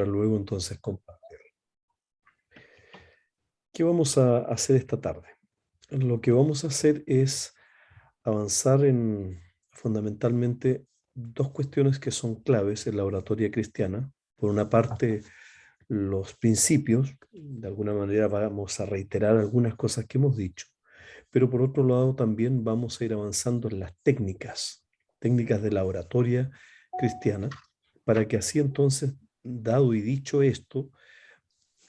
para luego entonces compartir. ¿Qué vamos a hacer esta tarde? Lo que vamos a hacer es avanzar en fundamentalmente dos cuestiones que son claves en la oratoria cristiana. Por una parte, los principios, de alguna manera vamos a reiterar algunas cosas que hemos dicho, pero por otro lado también vamos a ir avanzando en las técnicas de la oratoria cristiana, para que así entonces, dado y dicho esto,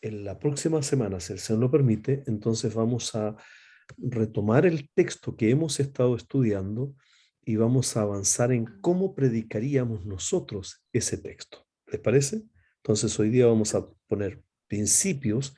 en la próxima semana, si el Señor lo permite, entonces vamos a retomar el texto que hemos estado estudiando y vamos a avanzar en cómo predicaríamos nosotros ese texto. ¿Les parece? Entonces hoy día vamos a poner principios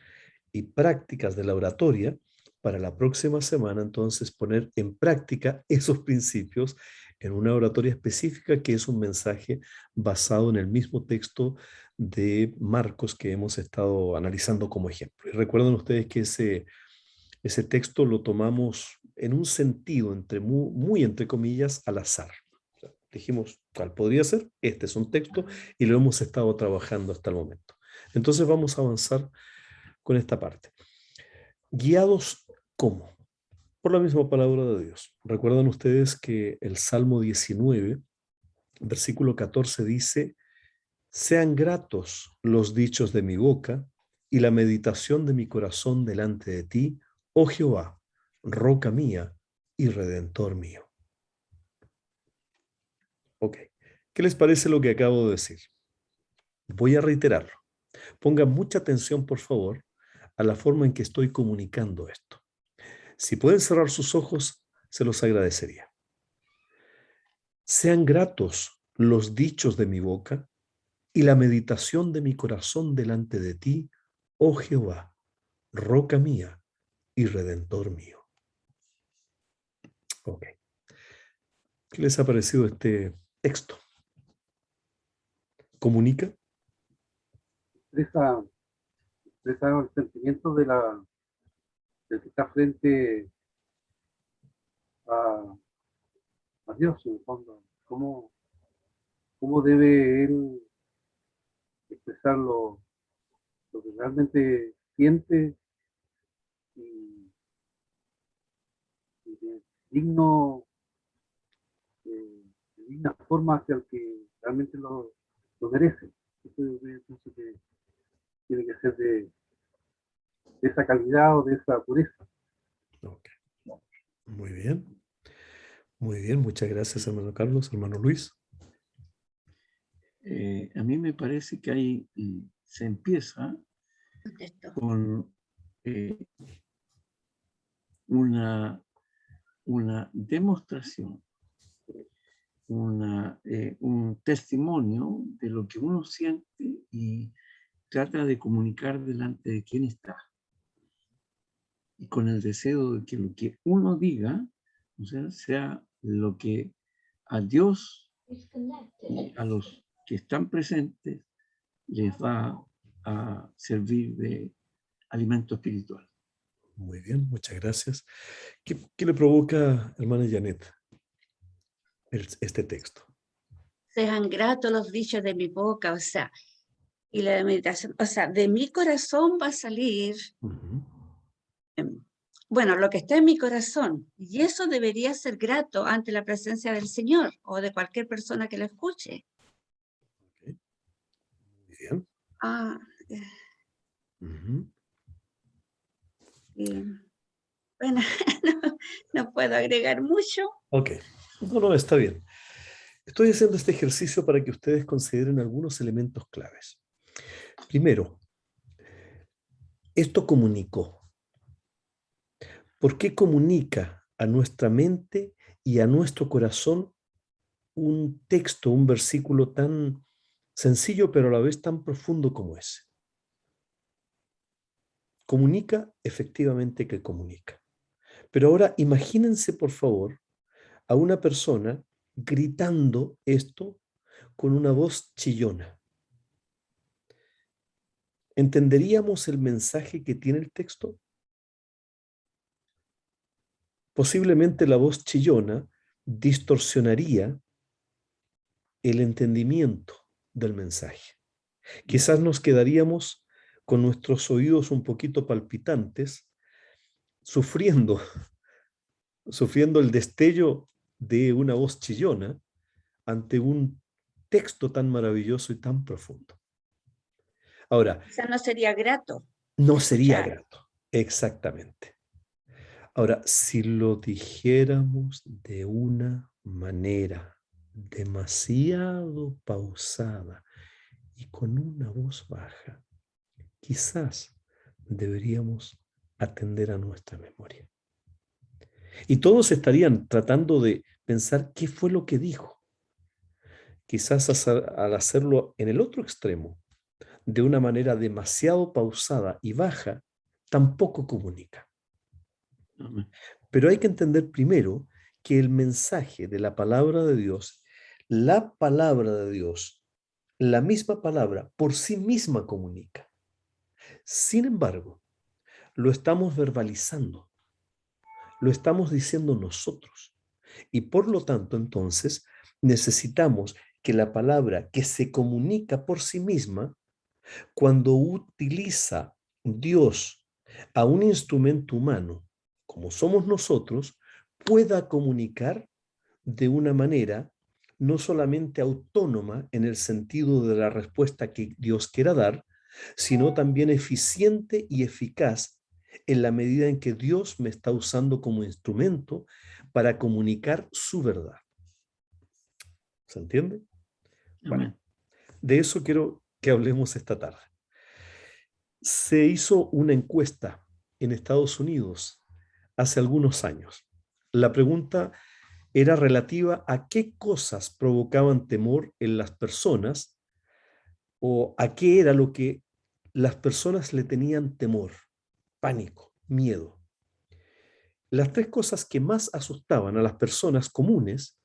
y prácticas de la oratoria para la próxima semana, entonces poner en práctica esos principios en una oratoria específica que es un mensaje basado en el mismo texto de Marcos que hemos estado analizando como ejemplo. Y recuerden ustedes que ese texto lo tomamos en un sentido entre muy entre comillas al azar. O sea, dijimos, ¿cuál podría ser? Este es un texto y lo hemos estado trabajando hasta el momento. Entonces vamos a avanzar con esta parte. ¿Guiados cómo? Por la misma palabra de Dios. Recuerdan ustedes que el Salmo 19, versículo 14 dice, sean gratos los dichos de mi boca y la meditación de mi corazón delante de ti, oh Jehová, roca mía y redentor mío. Ok, ¿qué les parece lo que acabo de decir? Voy a reiterarlo. Pongan mucha atención, por favor, a la forma en que estoy comunicando esto. Si pueden cerrar sus ojos, se los agradecería. Sean gratos los dichos de mi boca y la meditación de mi corazón delante de ti, oh Jehová, roca mía y redentor mío. Ok. ¿Qué les ha parecido este texto? ¿Comunica? Expresa, expresa el sentimiento del que está frente a, a Dios, en el fondo. ¿Cómo debe él expresar lo que realmente siente y, y digno, de digna forma hacia el que realmente lo merece? Eso yo pienso que tiene que ser de esa calidad o de esa pureza. Ok. Muy bien. Muy bien. Muchas gracias, hermano Carlos, hermano Luis. A mí me parece que ahí se empieza con una demostración, un testimonio de lo que uno siente y trata de comunicar delante de quien está. Y con el deseo de que lo que uno diga, o sea lo que a Dios y a los que están presentes les va a servir de alimento espiritual. Muy bien, muchas gracias. ¿Qué le provoca, hermana Janet, este texto? Sean gratos los dichos de mi boca, o sea, y la meditación, o sea, de mi corazón va a salir, bueno, lo que está en mi corazón, y eso debería ser grato ante la presencia del Señor o de cualquier persona que lo escuche. Okay. Muy bien. Ah, y, bueno, no puedo agregar mucho. Ok, no, está bien. Estoy haciendo este ejercicio para que ustedes consideren algunos elementos claves. Primero, esto comunicó. ¿Por qué comunica a nuestra mente y a nuestro corazón un texto, un versículo tan sencillo, pero a la vez tan profundo como ese? Comunica, efectivamente que comunica. Pero ahora imagínense, por favor, a una persona gritando esto con una voz chillona. ¿Entenderíamos el mensaje que tiene el texto? Posiblemente la voz chillona distorsionaría el entendimiento del mensaje. Quizás nos quedaríamos con nuestros oídos un poquito palpitantes, sufriendo el destello de una voz chillona ante un texto tan maravilloso y tan profundo. Ahora, Quizás no sería grato no sería escuchar. grato, exactamente. Ahora, si lo dijéramos de una manera demasiado pausada y con una voz baja, quizás deberíamos atender a nuestra memoria. Y todos estarían tratando de pensar qué fue lo que dijo. Quizás al hacerlo en el otro extremo, de una manera demasiado pausada y baja, tampoco comunica. Amén. Pero hay que entender primero que el mensaje de la palabra de Dios, la palabra de Dios, la misma palabra por sí misma comunica. Sin embargo, lo estamos verbalizando, lo estamos diciendo nosotros. Y por lo tanto, entonces, necesitamos que la palabra que se comunica por sí misma, cuando utiliza Dios a un instrumento humano, como somos nosotros, pueda comunicar de una manera no solamente autónoma en el sentido de la respuesta que Dios quiera dar, sino también eficiente y eficaz en la medida en que Dios me está usando como instrumento para comunicar su verdad. ¿Se entiende? Bueno, Amén. de eso quiero que hablemos esta tarde. Se hizo una encuesta en Estados Unidos hace algunos años. La pregunta era relativa a qué cosas provocaban temor en las personas o a qué era lo que las personas le tenían temor, pánico, miedo. Las tres cosas que más asustaban a las personas comunes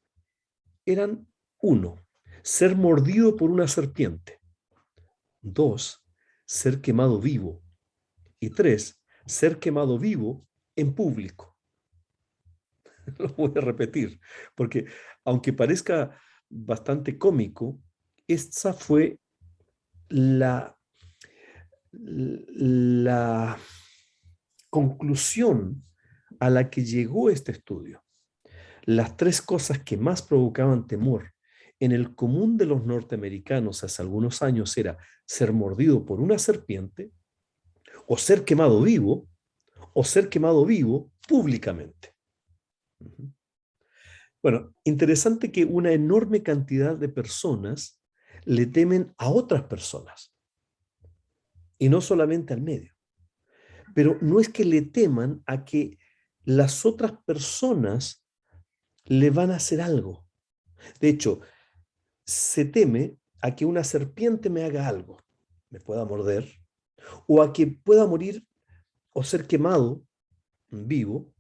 eran: 1, ser mordido por una serpiente; 2, ser quemado vivo; y 3, ser quemado vivo en público. Lo voy a repetir, porque aunque parezca bastante cómico, esa fue la conclusión a la que llegó este estudio. Las tres cosas que más provocaban temor en el común de los norteamericanos hace algunos años era ser mordido por una serpiente, o ser quemado vivo públicamente. Bueno, interesante que una enorme cantidad de personas le temen a otras personas y no solamente al medio. Pero no es que le teman a que las otras personas le van a hacer algo. De hecho, se teme a que una serpiente me haga algo, me pueda morder, o a que pueda morir o ser quemado vivo.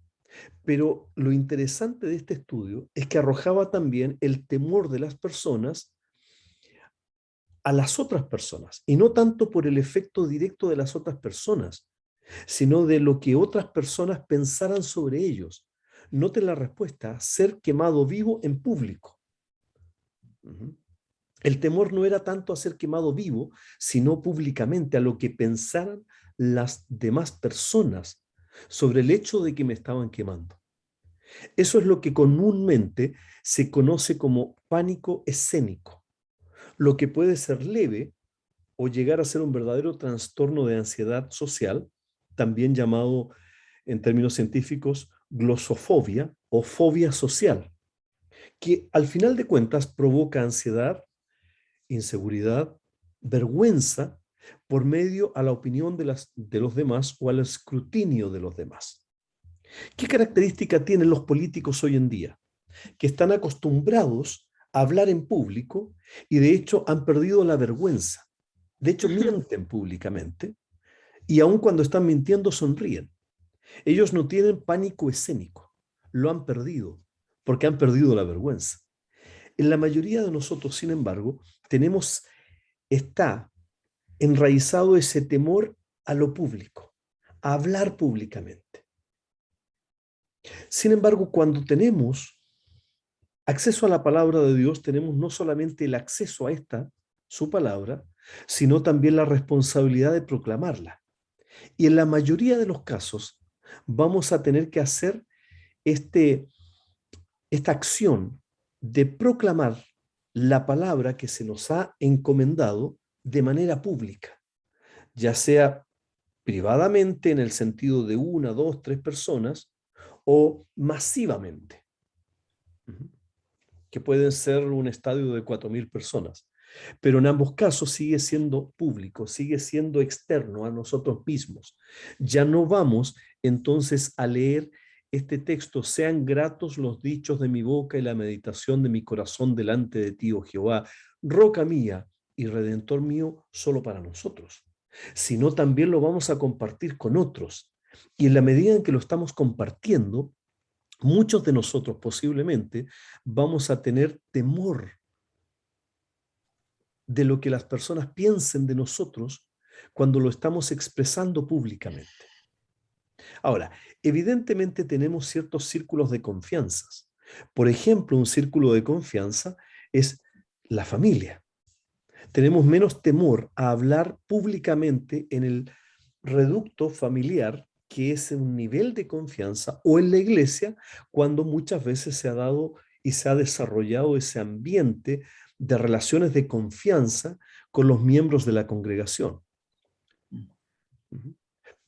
Pero lo interesante de este estudio es que arrojaba también el temor de las personas a las otras personas, y no tanto por el efecto directo de las otras personas, sino de lo que otras personas pensaran sobre ellos. Noten la respuesta: ser quemado vivo en público. El temor no era tanto a ser quemado vivo, sino públicamente, a lo que pensaran las demás personas sobre el hecho de que me estaban quemando. Eso es lo que comúnmente se conoce como pánico escénico, lo que puede ser leve o llegar a ser un verdadero trastorno de ansiedad social, también llamado en términos científicos glosofobia o fobia social, que al final de cuentas provoca ansiedad, inseguridad, vergüenza por medio a la opinión de los demás o al escrutinio de los demás. ¿Qué característica tienen los políticos hoy en día? Que están acostumbrados a hablar en público y de hecho han perdido la vergüenza. De hecho, mienten públicamente y aun cuando están mintiendo sonríen. Ellos no tienen pánico escénico, lo han perdido porque han perdido la vergüenza. En la mayoría de nosotros, sin embargo, está enraizado ese temor a lo público, a hablar públicamente. Sin embargo, cuando tenemos acceso a la palabra de Dios, tenemos no solamente el acceso a su palabra, sino también la responsabilidad de proclamarla. Y en la mayoría de los casos vamos a tener que hacer esta acción de proclamar la palabra que se nos ha encomendado de manera pública, ya sea privadamente en el sentido de una, dos, tres personas o masivamente, que pueden ser un estadio de 4.000 personas. Pero en ambos casos sigue siendo público, sigue siendo externo a nosotros mismos. Ya no vamos entonces a leer este texto: sean gratos los dichos de mi boca y la meditación de mi corazón delante de ti, oh Jehová, roca mía y redentor mío, solo para nosotros, sino también lo vamos a compartir con otros. Y en la medida en que lo estamos compartiendo, muchos de nosotros posiblemente vamos a tener temor de lo que las personas piensen de nosotros cuando lo estamos expresando públicamente. Ahora, evidentemente tenemos ciertos círculos de confianzas. Por ejemplo, un círculo de confianza es la familia. Tenemos menos temor a hablar públicamente en el reducto familiar, que es un nivel de confianza, o en la iglesia, cuando muchas veces se ha dado y se ha desarrollado ese ambiente de relaciones de confianza con los miembros de la congregación.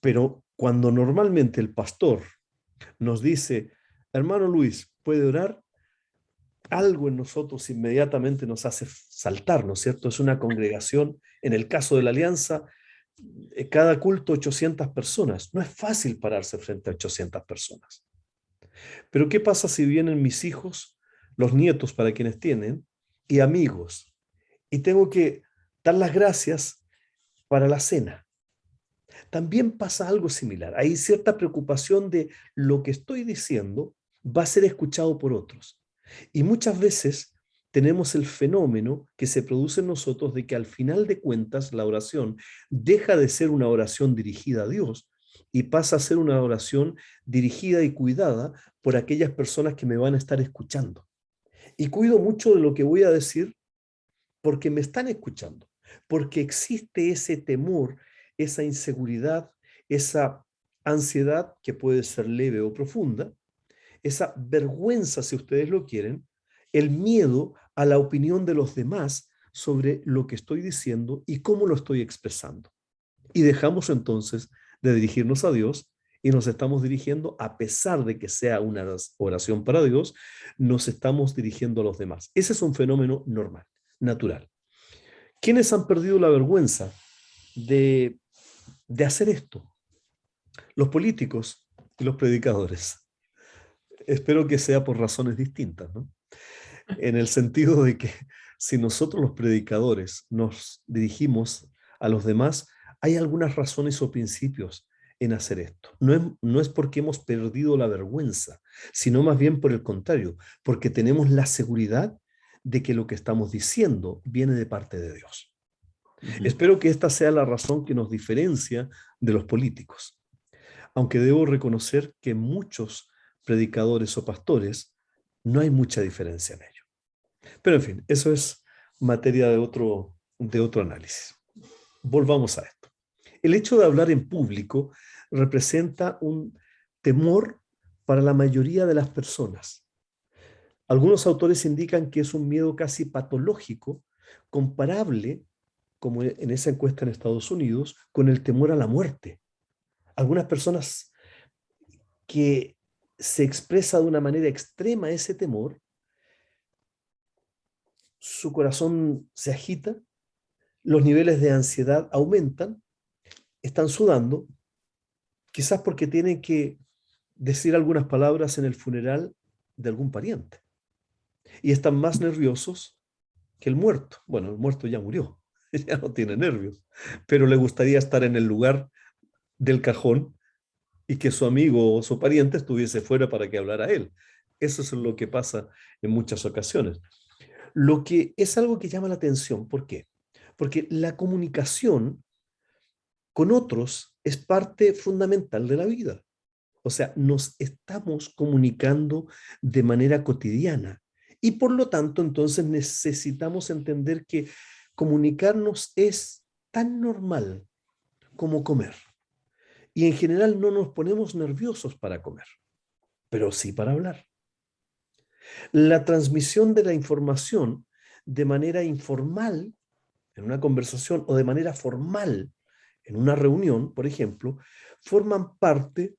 Pero cuando normalmente el pastor nos dice: hermano Luis, ¿puede orar?, algo en nosotros inmediatamente nos hace saltar, ¿no es cierto? Es una congregación, en el caso de la Alianza, cada culto 800 personas. No es fácil pararse frente a 800 personas. Pero ¿qué pasa si vienen mis hijos, los nietos para quienes tienen, y amigos? Y tengo que dar las gracias para la cena. También pasa algo similar. Hay cierta preocupación de lo que estoy diciendo va a ser escuchado por otros. Y muchas veces tenemos el fenómeno que se produce en nosotros de que al final de cuentas la oración deja de ser una oración dirigida a Dios y pasa a ser una oración dirigida y cuidada por aquellas personas que me van a estar escuchando. Y cuido mucho de lo que voy a decir porque me están escuchando, porque existe ese temor, esa inseguridad, esa ansiedad que puede ser leve o profunda, esa vergüenza, si ustedes lo quieren, el miedo a la opinión de los demás sobre lo que estoy diciendo y cómo lo estoy expresando. Y dejamos entonces de dirigirnos a Dios y nos estamos dirigiendo, a pesar de que sea una oración para Dios, nos estamos dirigiendo a los demás. Ese es un fenómeno normal, natural. ¿Quiénes han perdido la vergüenza de hacer esto? Los políticos y los predicadores. Espero que sea por razones distintas, ¿no? En el sentido de que si nosotros los predicadores nos dirigimos a los demás, hay algunas razones o principios en hacer esto. No es porque hemos perdido la vergüenza, sino más bien por el contrario, porque tenemos la seguridad de que lo que estamos diciendo viene de parte de Dios. Espero que esta sea la razón que nos diferencia de los políticos. Aunque debo reconocer que muchos predicadores o pastores, no hay mucha diferencia en ello. Pero en fin, eso es materia de otro análisis. Volvamos a esto. El hecho de hablar en público representa un temor para la mayoría de las personas. Algunos autores indican que es un miedo casi patológico, comparable, como en esa encuesta en Estados Unidos, con el temor a la muerte. Algunas personas que se expresa de una manera extrema ese temor, su corazón se agita, los niveles de ansiedad aumentan, están sudando, quizás porque tienen que decir algunas palabras en el funeral de algún pariente. Y están más nerviosos que el muerto. Bueno, el muerto ya murió, ya no tiene nervios, pero le gustaría estar en el lugar del cajón y que su amigo o su pariente estuviese fuera para que hablara él. Eso es lo que pasa en muchas ocasiones. Lo que es algo que llama la atención. ¿Por qué? Porque la comunicación con otros es parte fundamental de la vida. O sea, nos estamos comunicando de manera cotidiana y por lo tanto entonces necesitamos entender que comunicarnos es tan normal como comer. Y en general no nos ponemos nerviosos para comer, pero sí para hablar. La transmisión de la información de manera informal en una conversación o de manera formal en una reunión, por ejemplo, forman parte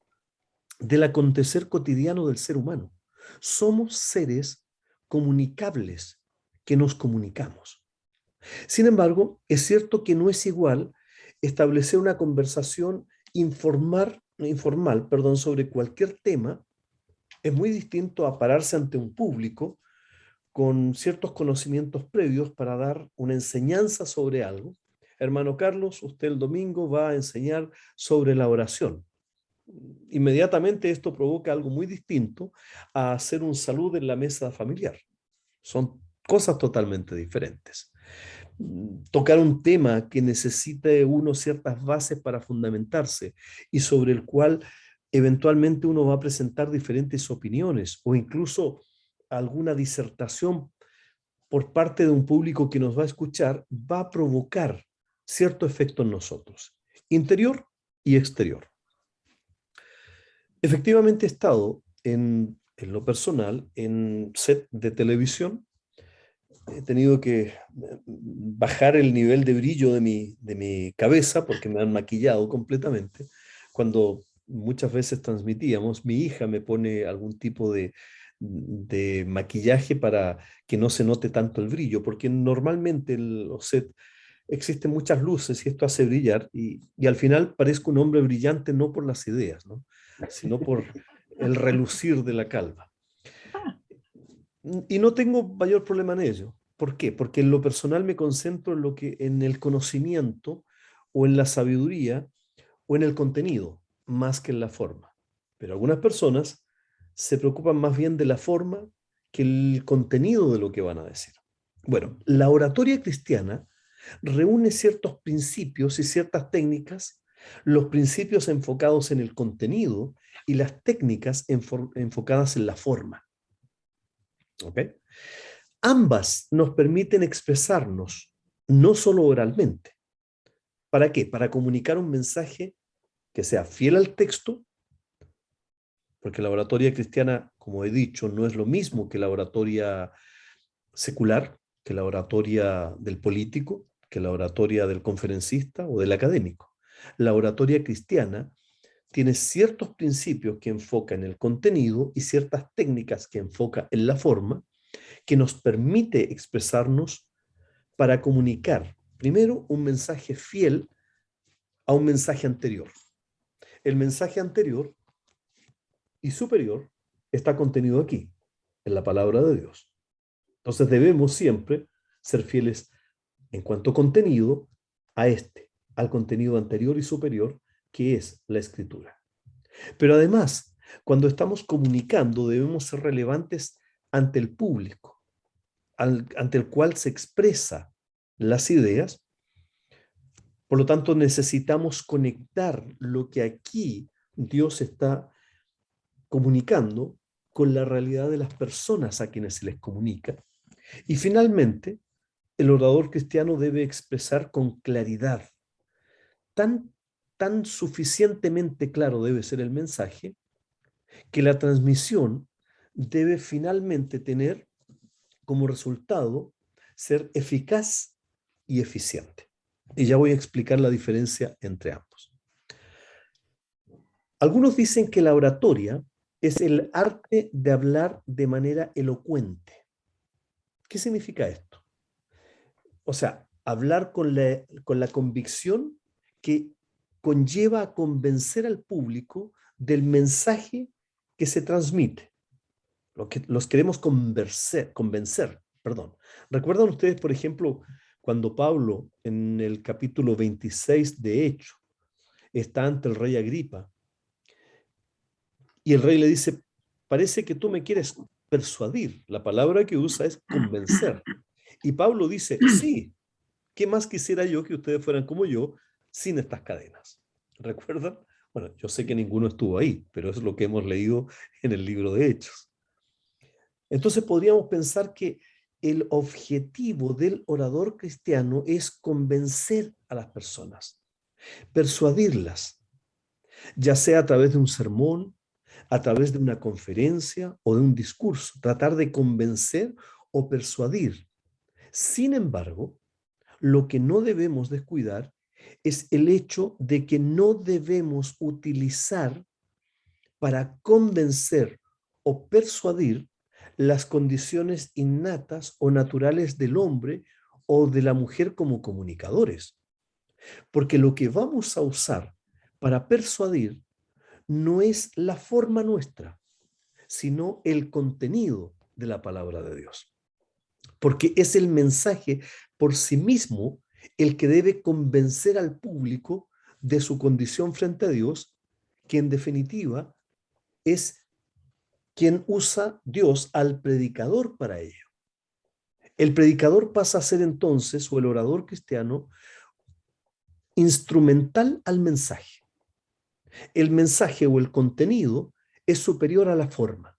del acontecer cotidiano del ser humano. Somos seres comunicables que nos comunicamos. Sin embargo, es cierto que no es igual establecer una conversación informal, sobre cualquier tema. Es muy distinto a pararse ante un público con ciertos conocimientos previos para dar una enseñanza sobre algo. Hermano Carlos, usted el domingo va a enseñar sobre la oración. Inmediatamente esto provoca algo muy distinto a hacer un saludo en la mesa familiar. Son cosas totalmente diferentes. Tocar un tema que necesite uno ciertas bases para fundamentarse y sobre el cual eventualmente uno va a presentar diferentes opiniones o incluso alguna disertación por parte de un público que nos va a escuchar, va a provocar cierto efecto en nosotros, interior y exterior. Efectivamente he estado en lo personal en set de televisión. He tenido que bajar el nivel de brillo de mi cabeza porque me han maquillado completamente. Cuando muchas veces transmitíamos, mi hija me pone algún tipo de maquillaje para que no se note tanto el brillo, porque normalmente en los sets existen muchas luces y esto hace brillar y al final parezco un hombre brillante no por las ideas, ¿no? Sino por el relucir de la calva. Y no tengo mayor problema en ello. ¿Por qué? Porque en lo personal me concentro en el conocimiento o en la sabiduría o en el contenido, más que en la forma. Pero algunas personas se preocupan más bien de la forma que el contenido de lo que van a decir. Bueno, la oratoria cristiana reúne ciertos principios y ciertas técnicas, los principios enfocados en el contenido y las técnicas enfocadas en la forma. ¿Ok? Ambas nos permiten expresarnos, no solo oralmente. ¿Para qué? Para comunicar un mensaje que sea fiel al texto, porque la oratoria cristiana, como he dicho, no es lo mismo que la oratoria secular, que la oratoria del político, que la oratoria del conferencista o del académico. La oratoria cristiana tiene ciertos principios que enfoca en el contenido y ciertas técnicas que enfoca en la forma, que nos permite expresarnos para comunicar, primero, un mensaje fiel a un mensaje anterior. El mensaje anterior y superior está contenido aquí, en la palabra de Dios. Entonces debemos siempre ser fieles en cuanto a contenido al contenido anterior y superior, que es la escritura. Pero además, cuando estamos comunicando, debemos ser relevantes ante el público, ante el cual se expresa las ideas. Por lo tanto, necesitamos conectar lo que aquí Dios está comunicando con la realidad de las personas a quienes se les comunica. Y finalmente, el orador cristiano debe expresar con claridad. Tan suficientemente claro debe ser el mensaje que la transmisión debe finalmente tener como resultado ser eficaz y eficiente. Y ya voy a explicar la diferencia entre ambos. Algunos dicen que la oratoria es el arte de hablar de manera elocuente. ¿Qué significa esto? O sea, hablar con la convicción que conlleva a convencer al público del mensaje que se transmite. Los queremos convencer. ¿Recuerdan ustedes, por ejemplo, cuando Pablo en el capítulo 26 de Hechos está ante el rey Agripa y el rey le dice, parece que tú me quieres persuadir? La palabra que usa es convencer. Y Pablo dice, sí, ¿qué más quisiera yo que ustedes fueran como yo sin estas cadenas? ¿Recuerdan? Bueno, yo sé que ninguno estuvo ahí, pero es lo que hemos leído en el libro de Hechos. Entonces podríamos pensar que el objetivo del orador cristiano es convencer a las personas, persuadirlas, ya sea a través de un sermón, a través de una conferencia o de un discurso, tratar de convencer o persuadir. Sin embargo, lo que no debemos descuidar es el hecho de que no debemos utilizar para convencer o persuadir las condiciones innatas o naturales del hombre o de la mujer como comunicadores. Porque lo que vamos a usar para persuadir no es la forma nuestra, sino el contenido de la palabra de Dios. Porque es el mensaje por sí mismo el que debe convencer al público de su condición frente a Dios, que en definitiva es quien usa Dios al predicador para ello. El predicador pasa a ser entonces, o el orador cristiano, instrumental al mensaje. El mensaje o el contenido es superior a la forma.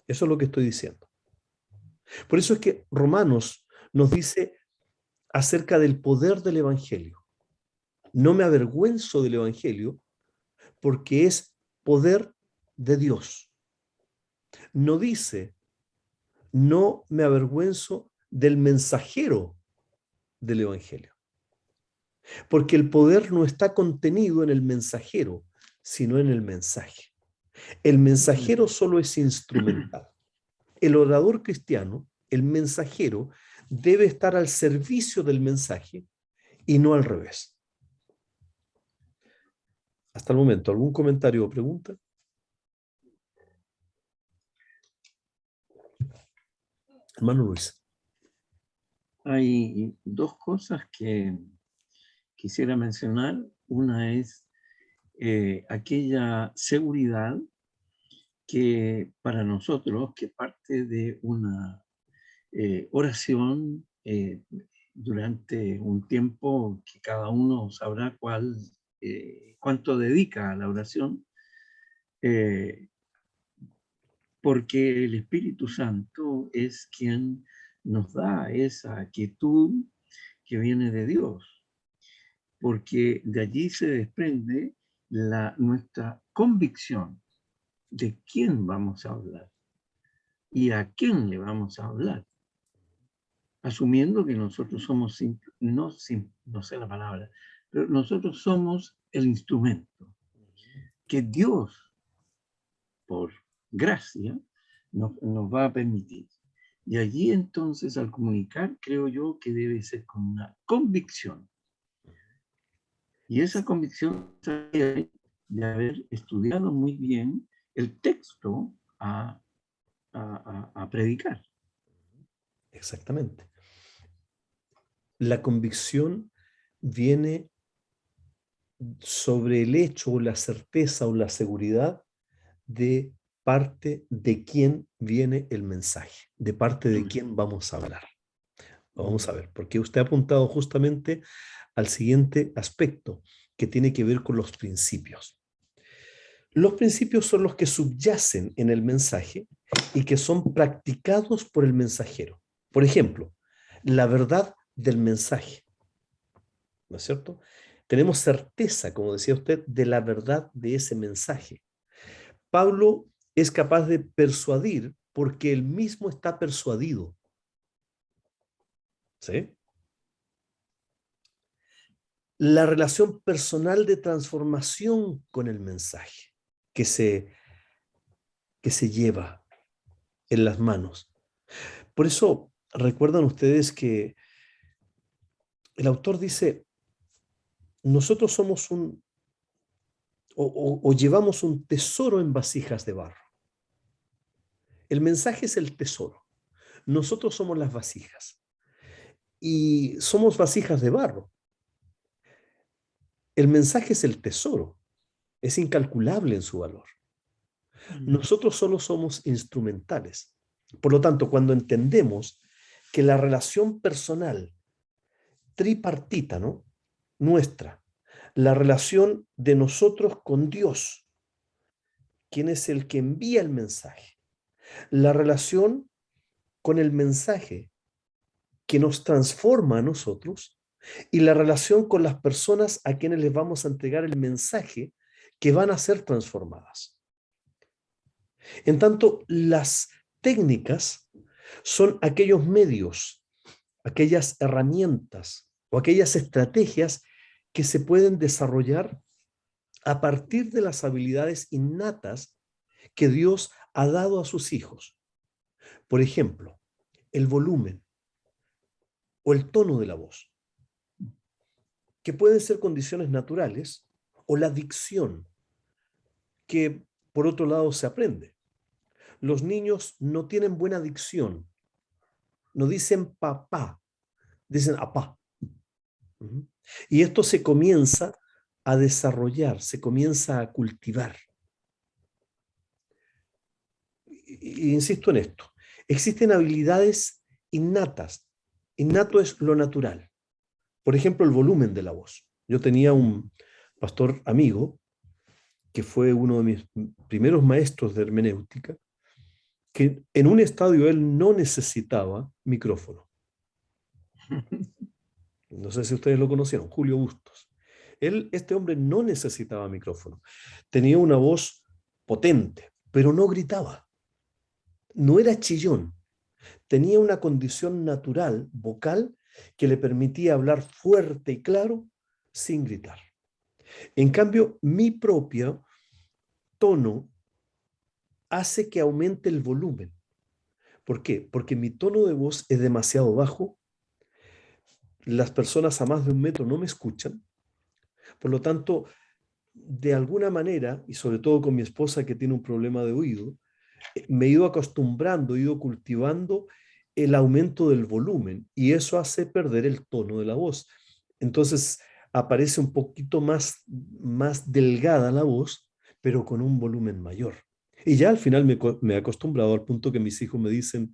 Eso es lo que estoy diciendo. Por eso es que Romanos nos dice acerca del poder del Evangelio. No me avergüenzo del Evangelio porque es poder de Dios. No dice, no me avergüenzo del mensajero del Evangelio. Porque el poder no está contenido en el mensajero, sino en el mensaje. El mensajero solo es instrumental. El orador cristiano, el mensajero, debe estar al servicio del mensaje y no al revés. Hasta el momento, ¿algún comentario o pregunta? Hermano Luis. Hay dos cosas que quisiera mencionar. Una es aquella seguridad que para nosotros, que parte de una oración durante un tiempo que cada uno sabrá cuánto dedica a la oración, porque el Espíritu Santo es quien nos da esa quietud que viene de Dios, porque de allí se desprende nuestra convicción de quién vamos a hablar y a quién le vamos a hablar, asumiendo que nosotros somos, no sé la palabra, pero nosotros somos el instrumento que Dios, por gracia, nos va a permitir. Y allí entonces al comunicar, creo yo que debe ser con una convicción. Y esa convicción de haber estudiado muy bien el texto a predicar. Exactamente. La convicción viene sobre el hecho o la certeza o la seguridad de parte de quién viene el mensaje, de parte de quién vamos a hablar. Vamos a ver, porque usted ha apuntado justamente al siguiente aspecto que tiene que ver con los principios. Los principios son los que subyacen en el mensaje y que son practicados por el mensajero. Por ejemplo, la verdad del mensaje, ¿no es cierto? Tenemos certeza, como decía usted, de la verdad de ese mensaje. Pablo es capaz de persuadir porque él mismo está persuadido. ¿Sí? La relación personal de transformación con el mensaje que se lleva en las manos. Por eso, recuerdan ustedes que el autor dice, nosotros somos o llevamos un tesoro en vasijas de barro. El mensaje es el tesoro. Nosotros somos las vasijas. Y somos vasijas de barro. El mensaje es el tesoro. Es incalculable en su valor. Nosotros solo somos instrumentales. Por lo tanto, cuando entendemos que la relación personal tripartita, ¿no?, nuestra, la relación de nosotros con Dios, quien es el que envía el mensaje, la relación con el mensaje que nos transforma a nosotros y la relación con las personas a quienes les vamos a entregar el mensaje que van a ser transformadas. En tanto, las técnicas son aquellos medios, aquellas herramientas o aquellas estrategias que se pueden desarrollar a partir de las habilidades innatas que Dios ha dado a sus hijos. Por ejemplo, el volumen o el tono de la voz, que pueden ser condiciones naturales, o la dicción, que por otro lado se aprende. Los niños no tienen buena dicción, no dicen papá, dicen apá. Y esto se comienza a desarrollar, se comienza a cultivar. Insisto en esto, existen habilidades innatas. Innato es lo natural. Por ejemplo, el volumen de la voz. Yo tenía un pastor amigo que fue uno de mis primeros maestros de hermenéutica, que en un estadio él no necesitaba micrófono. No sé si ustedes lo conocieron, Julio Bustos. Este hombre no necesitaba micrófono. Tenía una voz potente, pero no gritaba. No era chillón. Tenía una condición natural, vocal, que le permitía hablar fuerte y claro sin gritar. En cambio, mi propio tono hace que aumente el volumen. ¿Por qué? Porque mi tono de voz es demasiado bajo, las personas a más de 1 metro no me escuchan, por lo tanto, de alguna manera, y sobre todo con mi esposa que tiene un problema de oído, me he ido acostumbrando, he ido cultivando el aumento del volumen y eso hace perder el tono de la voz. Entonces aparece un poquito más delgada la voz, pero con un volumen mayor. Y ya al final me he acostumbrado al punto que mis hijos me dicen,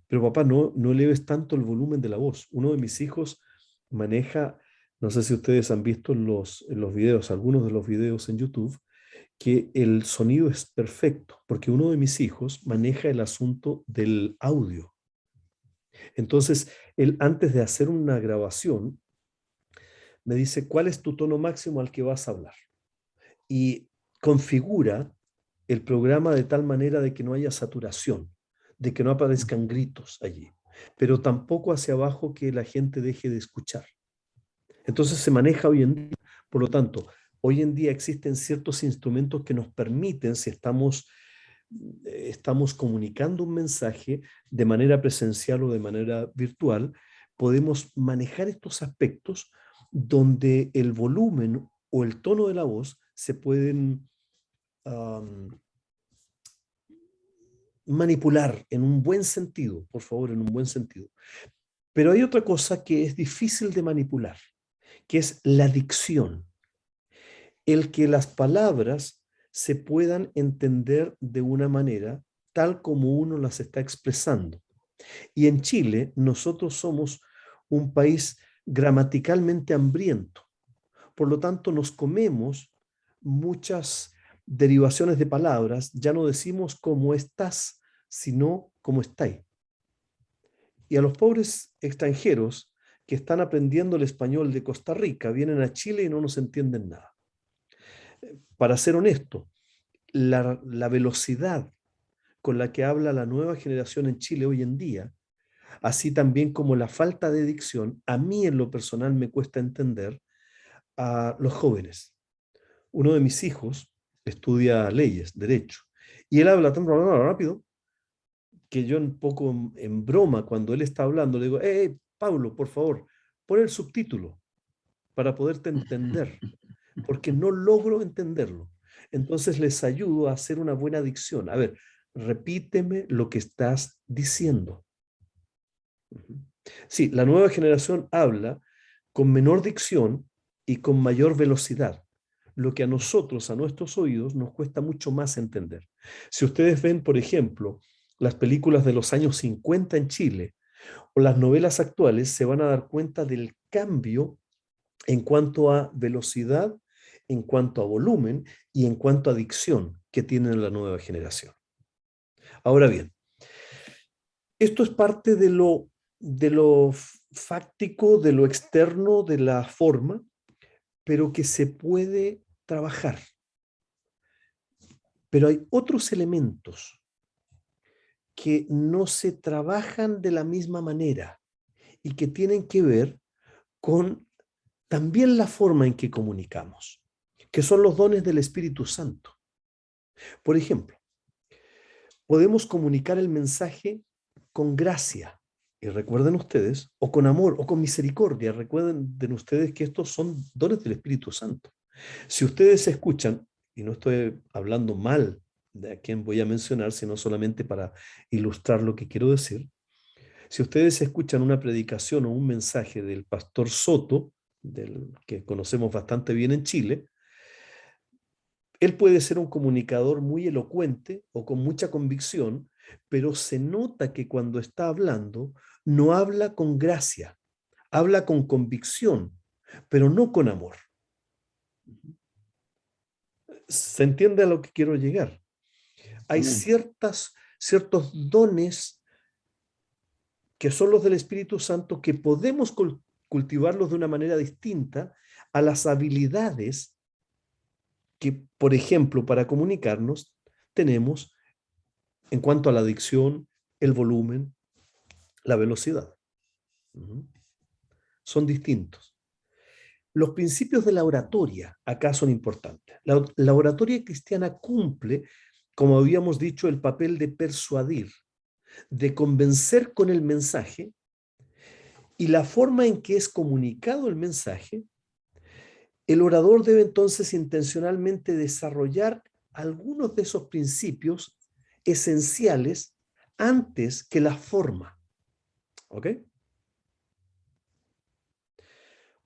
pero papá, no eleves tanto el volumen de la voz. Uno de mis hijos maneja, no sé si ustedes han visto en los videos, algunos de los videos en YouTube, que el sonido es perfecto, porque uno de mis hijos maneja el asunto del audio. Entonces, él antes de hacer una grabación, me dice, ¿cuál es tu tono máximo al que vas a hablar? Y configura el programa de tal manera de que no haya saturación, de que no aparezcan gritos allí, pero tampoco hacia abajo que la gente deje de escuchar. Entonces se maneja hoy en día. Por lo tanto, hoy en día existen ciertos instrumentos que nos permiten, si estamos comunicando un mensaje de manera presencial o de manera virtual, podemos manejar estos aspectos donde el volumen o el tono de la voz se pueden manipular en un buen sentido, por favor, en un buen sentido. Pero hay otra cosa que es difícil de manipular, que es la dicción. El que las palabras se puedan entender de una manera tal como uno las está expresando. Y en Chile nosotros somos un país gramaticalmente hambriento. Por lo tanto, nos comemos muchas derivaciones de palabras. Ya no decimos cómo estás, sino cómo estáis. Y a los pobres extranjeros que están aprendiendo el español de Costa Rica, vienen a Chile y no nos entienden nada. Para ser honesto, la velocidad con la que habla la nueva generación en Chile hoy en día, así también como la falta de dicción, a mí en lo personal me cuesta entender a los jóvenes. Uno de mis hijos estudia leyes, derecho, y él habla tan rápido que yo un poco en broma, cuando él está hablando, le digo, Pablo, por favor, pon el subtítulo para poderte entender, porque no logro entenderlo. Entonces les ayudo a hacer una buena dicción. A ver, repíteme lo que estás diciendo. Sí, la nueva generación habla con menor dicción y con mayor velocidad, lo que a nosotros, a nuestros oídos, nos cuesta mucho más entender. Si ustedes ven, por ejemplo, las películas de los años 50 en Chile o las novelas actuales, se van a dar cuenta del cambio en cuanto a velocidad, en cuanto a volumen y en cuanto a dicción que tienen la nueva generación. Ahora bien, Esto es parte de lo fáctico, de lo externo, de la forma, pero que se puede trabajar. Pero hay otros elementos que no se trabajan de la misma manera y que tienen que ver con también la forma en que comunicamos, que son los dones del Espíritu Santo. Por ejemplo, podemos comunicar el mensaje con gracia, y recuerden ustedes, o con amor, o con misericordia. Recuerden ustedes que estos son dones del Espíritu Santo. Si ustedes escuchan, y no estoy hablando mal de a quién voy a mencionar, sino solamente para ilustrar lo que quiero decir, si ustedes escuchan una predicación o un mensaje del pastor Soto, del que conocemos bastante bien en Chile, él puede ser un comunicador muy elocuente o con mucha convicción, pero se nota que cuando está hablando, no habla con gracia, habla con convicción, pero no con amor. ¿Se entiende a lo que quiero llegar? Hay Amén. ciertos dones que son los del Espíritu Santo que podemos cultivarlos de una manera distinta a las habilidades que, por ejemplo, para comunicarnos tenemos en cuanto a la dicción, el volumen, la velocidad. Son distintos. Los principios de la oratoria acá son importantes. La oratoria cristiana cumple, como habíamos dicho, el papel de persuadir, de convencer con el mensaje, y la forma en que es comunicado el mensaje, el orador debe entonces intencionalmente desarrollar algunos de esos principios esenciales antes que la forma. ¿Ok?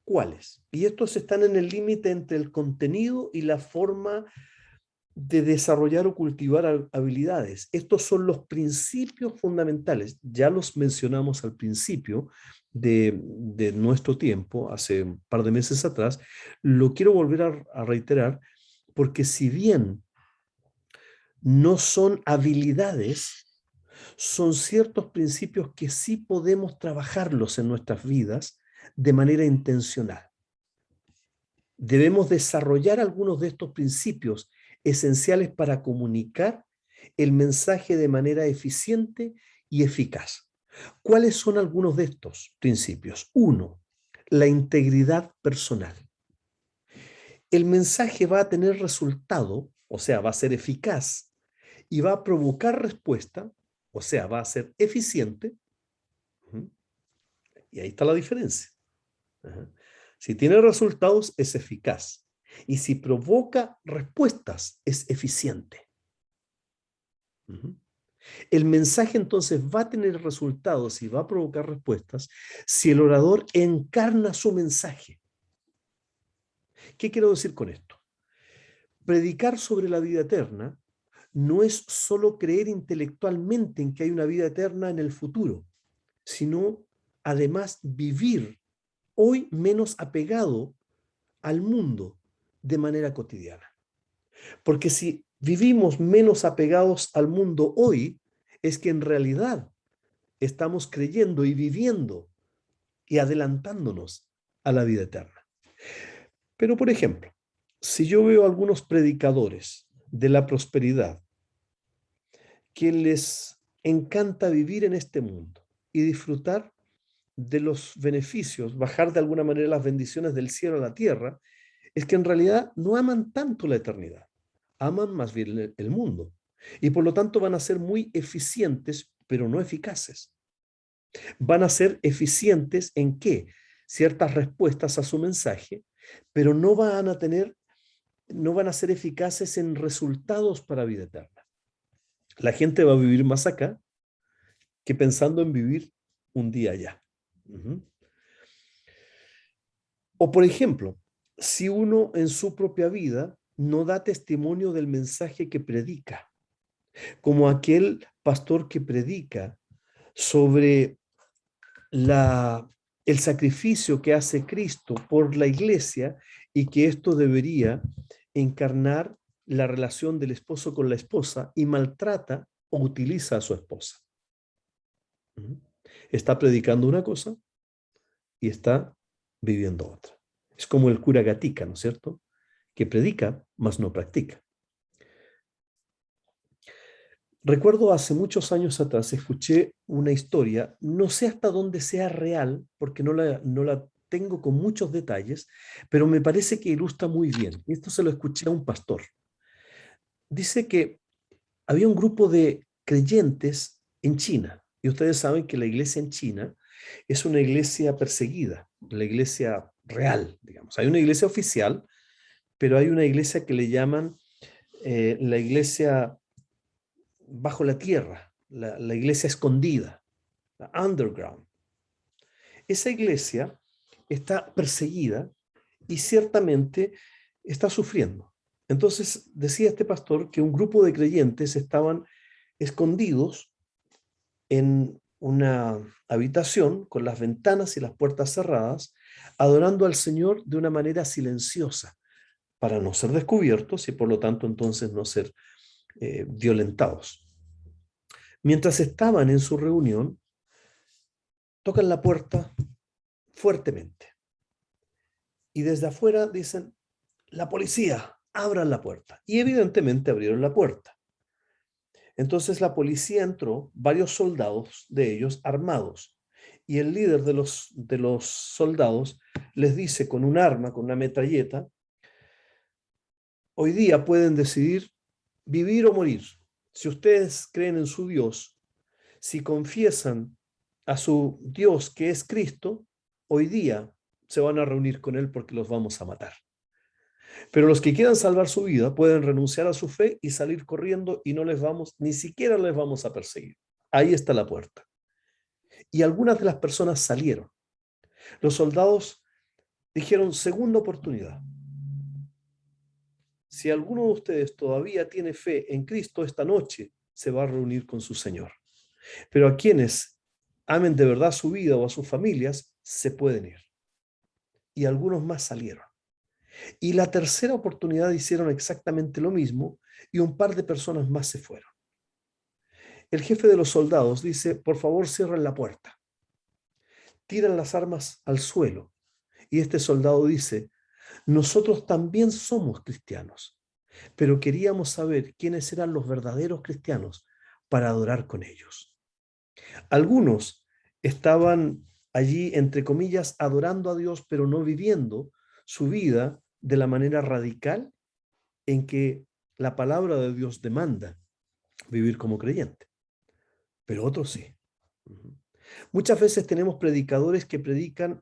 ¿Cuáles? Y estos están en el límite entre el contenido y la forma de desarrollar o cultivar habilidades. Estos son los principios fundamentales. Ya los mencionamos al principio de nuestro tiempo, hace un par de meses atrás. Lo quiero volver a reiterar porque si bien no son habilidades, son ciertos principios que sí podemos trabajarlos en nuestras vidas de manera intencional. Debemos desarrollar algunos de estos principios esenciales para comunicar el mensaje de manera eficiente y eficaz. ¿Cuáles son algunos de estos principios? 1. La integridad personal. El mensaje va a tener resultado, o sea, va a ser eficaz y va a provocar respuesta, o sea, va a ser eficiente. Y ahí está la diferencia. Si tiene resultados, es eficaz. Y si provoca respuestas, es eficiente. El mensaje entonces va a tener resultados y va a provocar respuestas si el orador encarna su mensaje. ¿Qué quiero decir con esto? Predicar sobre la vida eterna no es solo creer intelectualmente en que hay una vida eterna en el futuro, sino además vivir hoy menos apegado al mundo de manera cotidiana. Porque si vivimos menos apegados al mundo hoy, es que en realidad estamos creyendo y viviendo y adelantándonos a la vida eterna. Pero, por ejemplo, si yo veo a algunos predicadores de la prosperidad que les encanta vivir en este mundo y disfrutar de los beneficios, bajar de alguna manera las bendiciones del cielo a la tierra, es que en realidad no aman tanto la eternidad, aman más bien el mundo. Y por lo tanto van a ser muy eficientes, pero no eficaces. Van a ser eficientes en qué? Ciertas respuestas a su mensaje, pero no van a ser eficaces en resultados para vida eterna. La gente va a vivir más acá que pensando en vivir un día allá. O por ejemplo, si uno en su propia vida no da testimonio del mensaje que predica, como aquel pastor que predica sobre el sacrificio que hace Cristo por la iglesia y que esto debería encarnar la relación del esposo con la esposa y maltrata o utiliza a su esposa. Ujú. Está predicando una cosa y está viviendo otra. Es como el cura Gatica, ¿no es cierto? Que predica, mas no practica. Recuerdo hace muchos años atrás, escuché una historia, no sé hasta dónde sea real, porque no la tengo con muchos detalles, pero me parece que ilustra muy bien. Y esto se lo escuché a un pastor. Dice que había un grupo de creyentes en China, y ustedes saben que la iglesia en China es una iglesia perseguida, la iglesia real, digamos. Hay una iglesia oficial, pero hay una iglesia que le llaman la iglesia bajo la tierra, la iglesia escondida, la underground. Esa iglesia está perseguida y ciertamente está sufriendo. Entonces decía este pastor que un grupo de creyentes estaban escondidos en una habitación con las ventanas y las puertas cerradas, adorando al Señor de una manera silenciosa para no ser descubiertos y por lo tanto entonces no ser violentados. Mientras estaban en su reunión, tocan la puerta fuertemente y desde afuera dicen, la policía, abran la puerta. Y evidentemente abrieron la puerta. Entonces la policía entró, varios soldados de ellos armados, y el líder de los soldados les dice con un arma, con una metralleta, hoy día pueden decidir vivir o morir. Si ustedes creen en su Dios, si confiesan a su Dios que es Cristo, hoy día se van a reunir con Él porque los vamos a matar. Pero los que quieran salvar su vida pueden renunciar a su fe y salir corriendo y no les vamos, ni siquiera les vamos a perseguir. Ahí está la puerta. Y algunas de las personas salieron. Los soldados dijeron, segunda oportunidad. Si alguno de ustedes todavía tiene fe en Cristo, esta noche se va a reunir con su Señor. Pero a quienes amen de verdad su vida o a sus familias, se pueden ir. Y algunos más salieron. Y la tercera oportunidad hicieron exactamente lo mismo y un par de personas más se fueron. El jefe de los soldados dice, por favor cierren la puerta. Tiran las armas al suelo. Y este soldado dice, nosotros también somos cristianos, pero queríamos saber quiénes eran los verdaderos cristianos para adorar con ellos. Algunos estaban allí, entre comillas, adorando a Dios, pero no viviendo su vida de la manera radical en que la palabra de Dios demanda vivir como creyente. Pero otros sí. Muchas veces tenemos predicadores que predican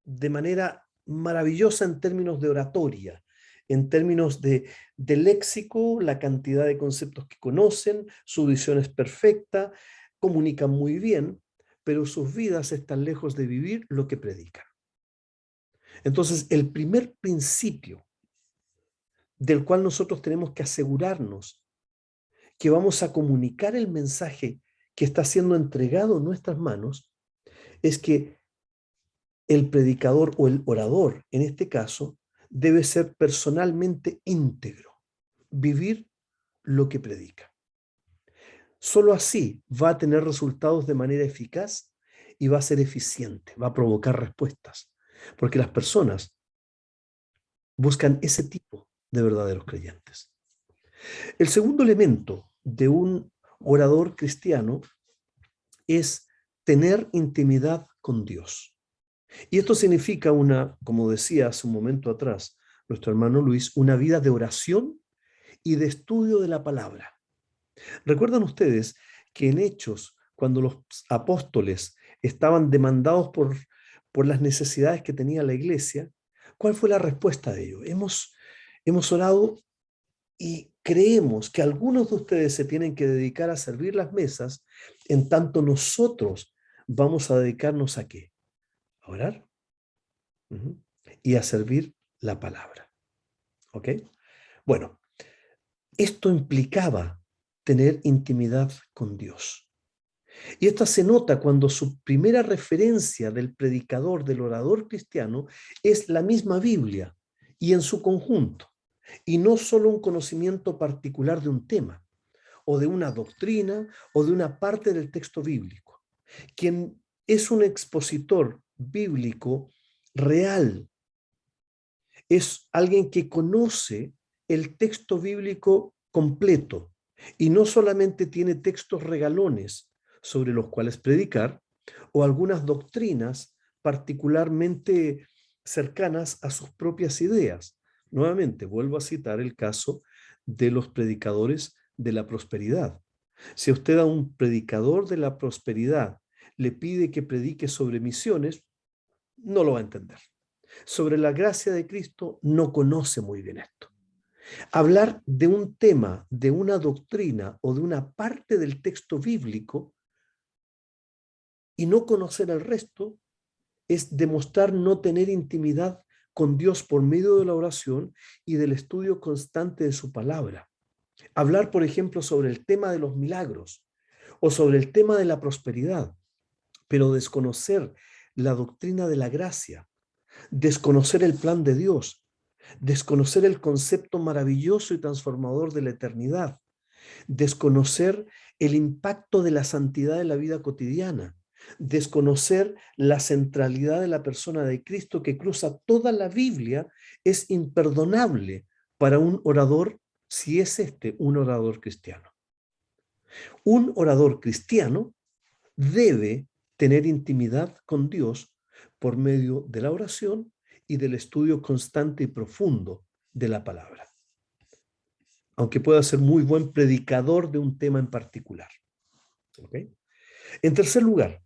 de manera maravillosa en términos de oratoria, en términos de léxico, la cantidad de conceptos que conocen, su visión es perfecta, comunican muy bien, pero sus vidas están lejos de vivir lo que predican. Entonces, el primer principio del cual nosotros tenemos que asegurarnos que vamos a comunicar el mensaje que está siendo entregado en nuestras manos, es que el predicador o el orador, en este caso, debe ser personalmente íntegro, vivir lo que predica. Solo así va a tener resultados de manera eficaz y va a ser eficiente, va a provocar respuestas, porque las personas buscan ese tipo de verdaderos creyentes. El segundo elemento de un orador cristiano es tener intimidad con Dios. Y esto significa como decía hace un momento atrás nuestro hermano Luis, una vida de oración y de estudio de la palabra. ¿Recuerdan ustedes que en Hechos, cuando los apóstoles estaban demandados por las necesidades que tenía la iglesia, cuál fue la respuesta de ellos? Hemos orado y creemos que algunos de ustedes se tienen que dedicar a servir las mesas, en tanto nosotros vamos a dedicarnos ¿a qué? A orar. Y a servir la palabra. ¿Ok? Bueno, esto implicaba tener intimidad con Dios. Y esto se nota cuando su primera referencia del predicador, del orador cristiano, es la misma Biblia y en su conjunto. Y no solo un conocimiento particular de un tema, o de una doctrina, o de una parte del texto bíblico. quien es un expositor bíblico real, es alguien que conoce el texto bíblico completo y no solamente tiene textos regalones sobre los cuales predicar o algunas doctrinas particularmente cercanas a sus propias ideas. Nuevamente, vuelvo a citar el caso de los predicadores de la prosperidad. Si usted a un predicador de la prosperidad le pide que predique sobre misiones, no lo va a entender. Sobre la gracia de Cristo no conoce muy bien esto. Hablar de un tema, de una doctrina o de una parte del texto bíblico y no conocer el resto es demostrar no tener intimidad con Dios por medio de la oración y del estudio constante de su palabra. Hablar, por ejemplo, sobre el tema de los milagros o sobre el tema de la prosperidad, pero desconocer la doctrina de la gracia, desconocer el plan de Dios, desconocer el concepto maravilloso y transformador de la eternidad, desconocer el impacto de la santidad en la vida cotidiana, desconocer la centralidad de la persona de Cristo que cruza toda la Biblia, es imperdonable para un orador, si es un orador cristiano. Un orador cristiano debe tener intimidad con Dios por medio de la oración y del estudio constante y profundo de la palabra, aunque pueda ser muy buen predicador de un tema en particular. ¿Okay? En tercer lugar,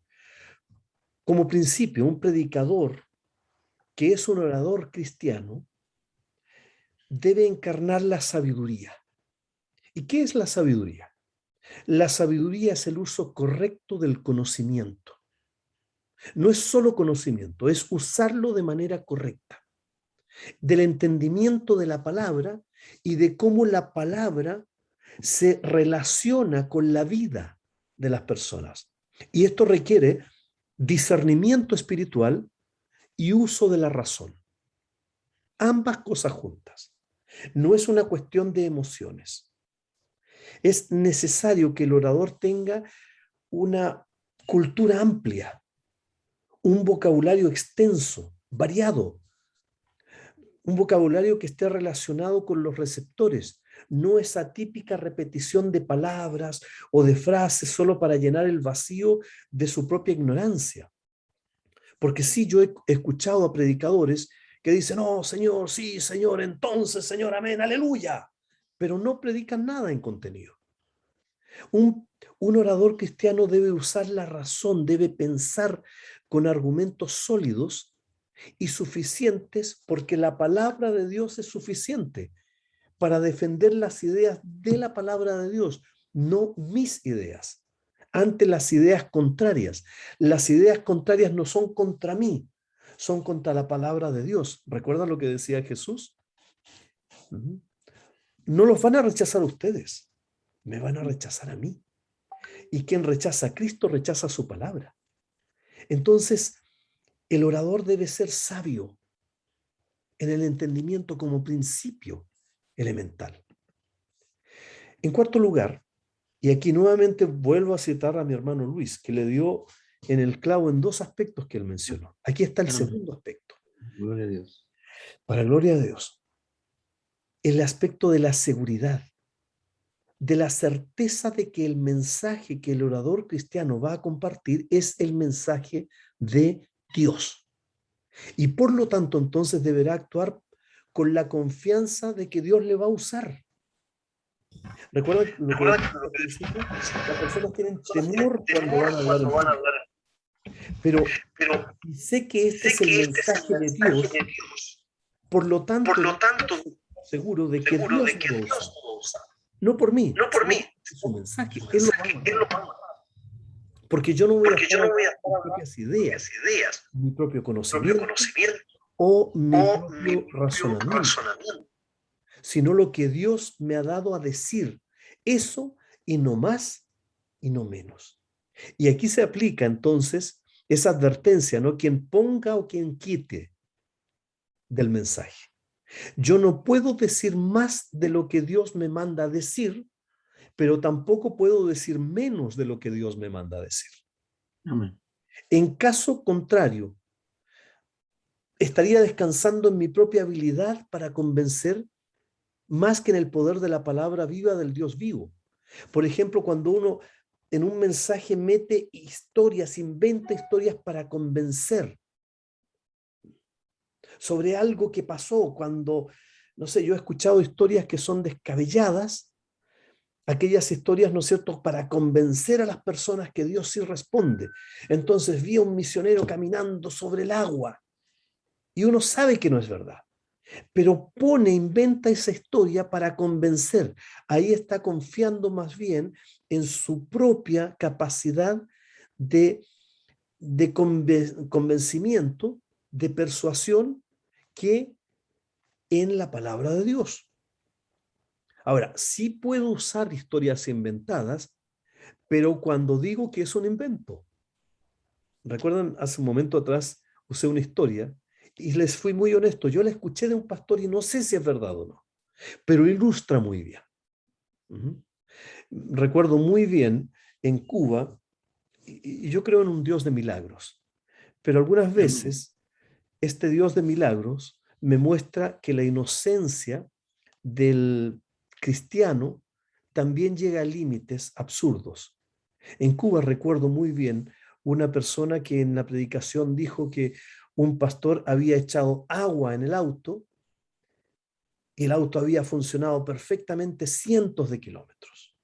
como principio, un predicador que es un orador cristiano debe encarnar la sabiduría. ¿Y qué es la sabiduría? La sabiduría es el uso correcto del conocimiento. No es solo conocimiento, es usarlo de manera correcta, del entendimiento de la palabra y de cómo la palabra se relaciona con la vida de las personas. Y esto requiere discernimiento espiritual y uso de la razón. Ambas cosas juntas. No es una cuestión de emociones. Es necesario que el orador tenga una cultura amplia, un vocabulario extenso, variado, un vocabulario que esté relacionado con los receptores, no esa típica repetición de palabras o de frases solo para llenar el vacío de su propia ignorancia. Porque sí, yo he escuchado a predicadores que dicen, oh, Señor, sí, Señor, entonces, Señor, amén, aleluya, pero no predican nada en contenido. Un orador cristiano debe usar la razón, debe pensar con argumentos sólidos y suficientes, porque la palabra de Dios es suficiente para defender las ideas de la palabra de Dios, no mis ideas, ante las ideas contrarias. Las ideas contrarias no son contra mí, son contra la palabra de Dios. ¿Recuerdan lo que decía Jesús? No los van a rechazar ustedes, me van a rechazar a mí. Y quien rechaza a Cristo rechaza su palabra. Entonces, el orador debe ser sabio en el entendimiento como principio elemental. En cuarto lugar, y aquí nuevamente vuelvo a citar a mi hermano Luis, que le dio en el clavo en dos aspectos que él mencionó. Aquí está el segundo aspecto. Gloria a Dios. Para gloria de Dios. El aspecto de la seguridad, de la certeza de que el mensaje que el orador cristiano va a compartir es el mensaje de Dios. Y por lo tanto, entonces deberá actuar con la confianza de que Dios le va a usar. ¿Recuerdan lo que las personas tienen temor cuando van a hablar? Pero sé que este es el mensaje de Dios. Por lo tanto, seguro de que Dios lo va a usar. No por mí, es su mensaje. Él lo va a usar. Porque yo no voy a hablar mis propias ideas, mi propio conocimiento o mi propio razonamiento, sino lo que Dios me ha dado a decir. Eso y no más y no menos. Y aquí se aplica entonces esa advertencia, ¿no? Quien ponga o quien quite del mensaje. Yo no puedo decir más de lo que Dios me manda a decir, pero tampoco puedo decir menos de lo que Dios me manda a decir. Amén. En caso contrario, estaría descansando en mi propia habilidad para convencer más que en el poder de la palabra viva del Dios vivo. Por ejemplo, cuando uno en un mensaje mete historias, inventa historias para convencer sobre algo que pasó, cuando, no sé, yo he escuchado historias que son descabelladas, aquellas historias, ¿no es cierto?, para convencer a las personas que Dios sí responde. Entonces vi a un misionero caminando sobre el agua y uno sabe que no es verdad, pero inventa esa historia para convencer. Ahí está confiando más bien en su propia capacidad de convencimiento, de persuasión, que en la palabra de Dios. Ahora, sí puedo usar historias inventadas, pero cuando digo que es un invento. ¿Recuerdan? Hace un momento atrás usé una historia y les fui muy honesto. Yo la escuché de un pastor y no sé si es verdad o no, pero ilustra muy bien. Recuerdo muy bien en Cuba, y yo creo en un Dios de milagros, pero algunas veces este Dios de milagros me muestra que la inocencia del cristiano también llega a límites absurdos. En Cuba recuerdo muy bien una persona que en la predicación dijo que un pastor había echado agua en el auto y el auto había funcionado perfectamente cientos de kilómetros.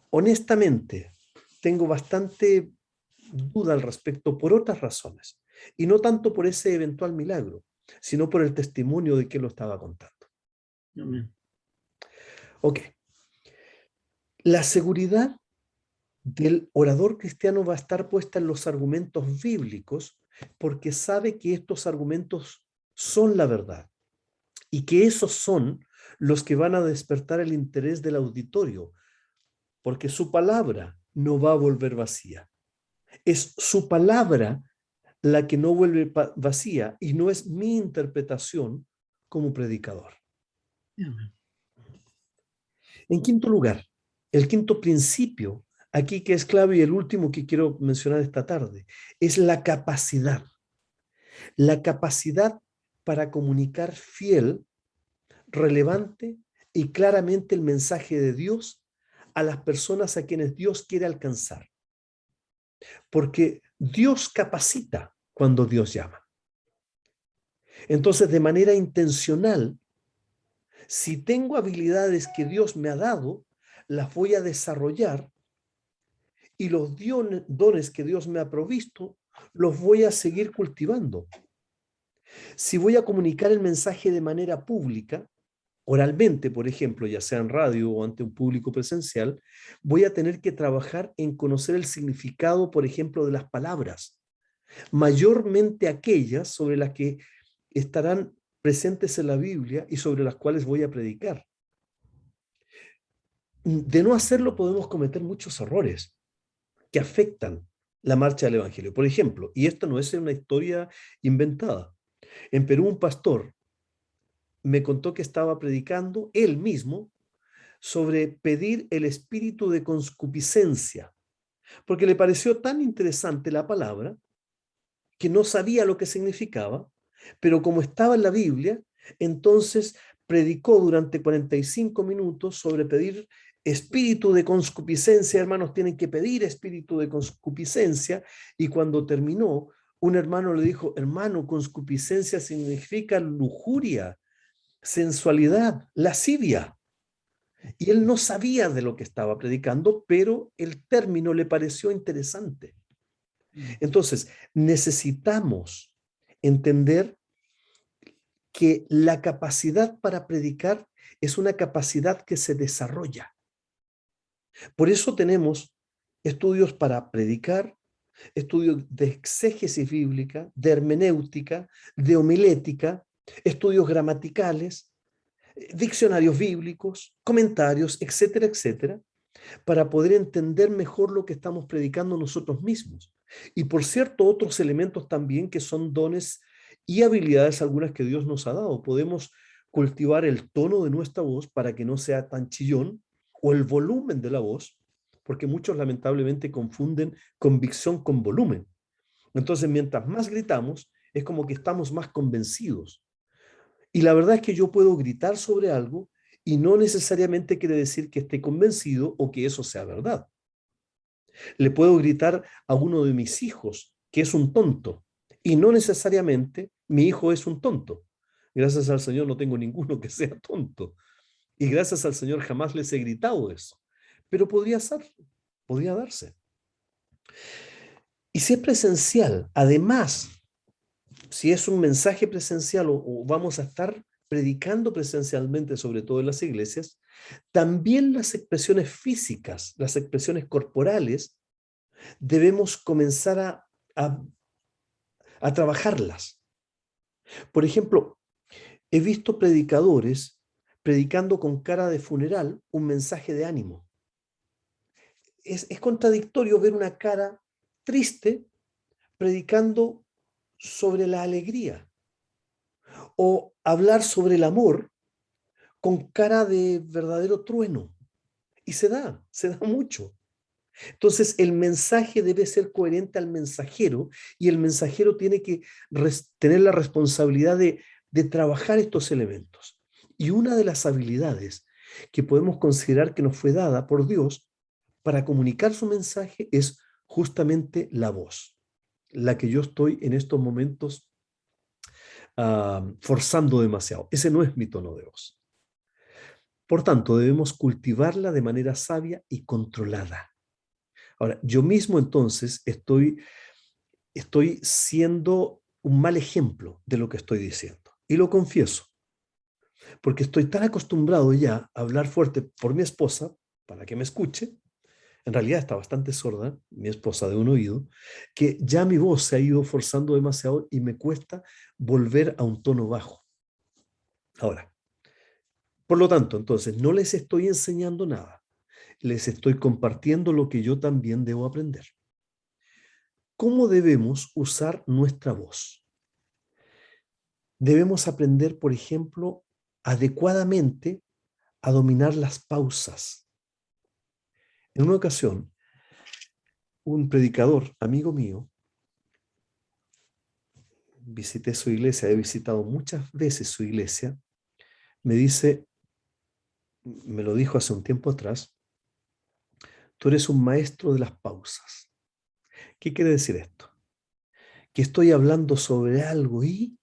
Honestamente, tengo bastante duda al respecto por otras razones, y no tanto por ese eventual milagro, sino por el testimonio de que lo estaba contando. Amén. Ok. La seguridad del orador cristiano va a estar puesta en los argumentos bíblicos, porque sabe que estos argumentos son la verdad y que esos son los que van a despertar el interés del auditorio, porque su palabra no va a volver vacía. Es su palabra la que no vuelve vacía, y no es mi interpretación como predicador. Amén. En quinto lugar, el quinto principio aquí que es clave y el último que quiero mencionar esta tarde es la capacidad. La capacidad para comunicar fiel, relevante y claramente el mensaje de Dios a las personas a quienes Dios quiere alcanzar. Porque Dios capacita cuando Dios llama. Entonces, de manera intencional, si tengo habilidades que Dios me ha dado, las voy a desarrollar, y los dones que Dios me ha provisto, los voy a seguir cultivando. Si voy a comunicar el mensaje de manera pública, oralmente, por ejemplo, ya sea en radio o ante un público presencial, voy a tener que trabajar en conocer el significado, por ejemplo, de las palabras, mayormente aquellas sobre las que estarán presentes en la Biblia y sobre las cuales voy a predicar. De no hacerlo, podemos cometer muchos errores que afectan la marcha del Evangelio. Por ejemplo, y esto no es una historia inventada, en Perú un pastor me contó que estaba predicando él mismo sobre pedir el espíritu de concupiscencia, porque le pareció tan interesante la palabra que no sabía lo que significaba, pero como estaba en la Biblia, entonces predicó durante 45 minutos sobre pedir espíritu de concupiscencia. Hermanos, tienen que pedir espíritu de concupiscencia, y cuando terminó, un hermano le dijo: hermano, concupiscencia significa lujuria, sensualidad, lascivia. Y él no sabía de lo que estaba predicando, pero el término le pareció interesante. Entonces, necesitamos entender que la capacidad para predicar es una capacidad que se desarrolla. Por eso tenemos estudios para predicar, estudios de exégesis bíblica, de hermenéutica, de homilética, estudios gramaticales, diccionarios bíblicos, comentarios, etcétera, etcétera, para poder entender mejor lo que estamos predicando nosotros mismos. Y por cierto, otros elementos también que son dones y habilidades algunas que Dios nos ha dado. Podemos cultivar el tono de nuestra voz para que no sea tan chillón, o el volumen de la voz, porque muchos lamentablemente confunden convicción con volumen. Entonces, mientras más gritamos, es como que estamos más convencidos. Y la verdad es que yo puedo gritar sobre algo y no necesariamente quiere decir que esté convencido o que eso sea verdad. Le puedo gritar a uno de mis hijos que es un tonto y no necesariamente mi hijo es un tonto. Gracias al Señor no tengo ninguno que sea tonto. Y gracias al Señor jamás les he gritado eso. Pero podría ser, podría darse. Y si es presencial, además, si es un mensaje presencial o vamos a estar predicando presencialmente, sobre todo en las iglesias, también las expresiones físicas, las expresiones corporales, debemos comenzar a trabajarlas. Por ejemplo, he visto predicadores predicando con cara de funeral un mensaje de ánimo. Es contradictorio ver una cara triste predicando sobre la alegría o hablar sobre el amor con cara de verdadero trueno. Y se da mucho. Entonces, el mensaje debe ser coherente al mensajero y el mensajero tiene que tener la responsabilidad de trabajar estos elementos. Y una de las habilidades que podemos considerar que nos fue dada por Dios para comunicar su mensaje es justamente la voz, la que yo estoy en estos momentos forzando demasiado. Ese no es mi tono de voz. Por tanto, debemos cultivarla de manera sabia y controlada. Ahora, yo mismo entonces estoy siendo un mal ejemplo de lo que estoy diciendo. Y lo confieso, porque estoy tan acostumbrado ya a hablar fuerte por mi esposa, para que me escuche. En realidad está bastante sorda, mi esposa de un oído, que ya mi voz se ha ido forzando demasiado y me cuesta volver a un tono bajo. Ahora, por lo tanto, entonces, no les estoy enseñando nada. Les estoy compartiendo lo que yo también debo aprender. ¿Cómo debemos usar nuestra voz? Debemos aprender, por ejemplo, adecuadamente a dominar las pausas. En una ocasión, un predicador, amigo mío, visité su iglesia, he visitado muchas veces su iglesia, me dice, me lo dijo hace un tiempo atrás, tú eres un maestro de las pausas. ¿Qué quiere decir esto? Que estoy hablando sobre algo y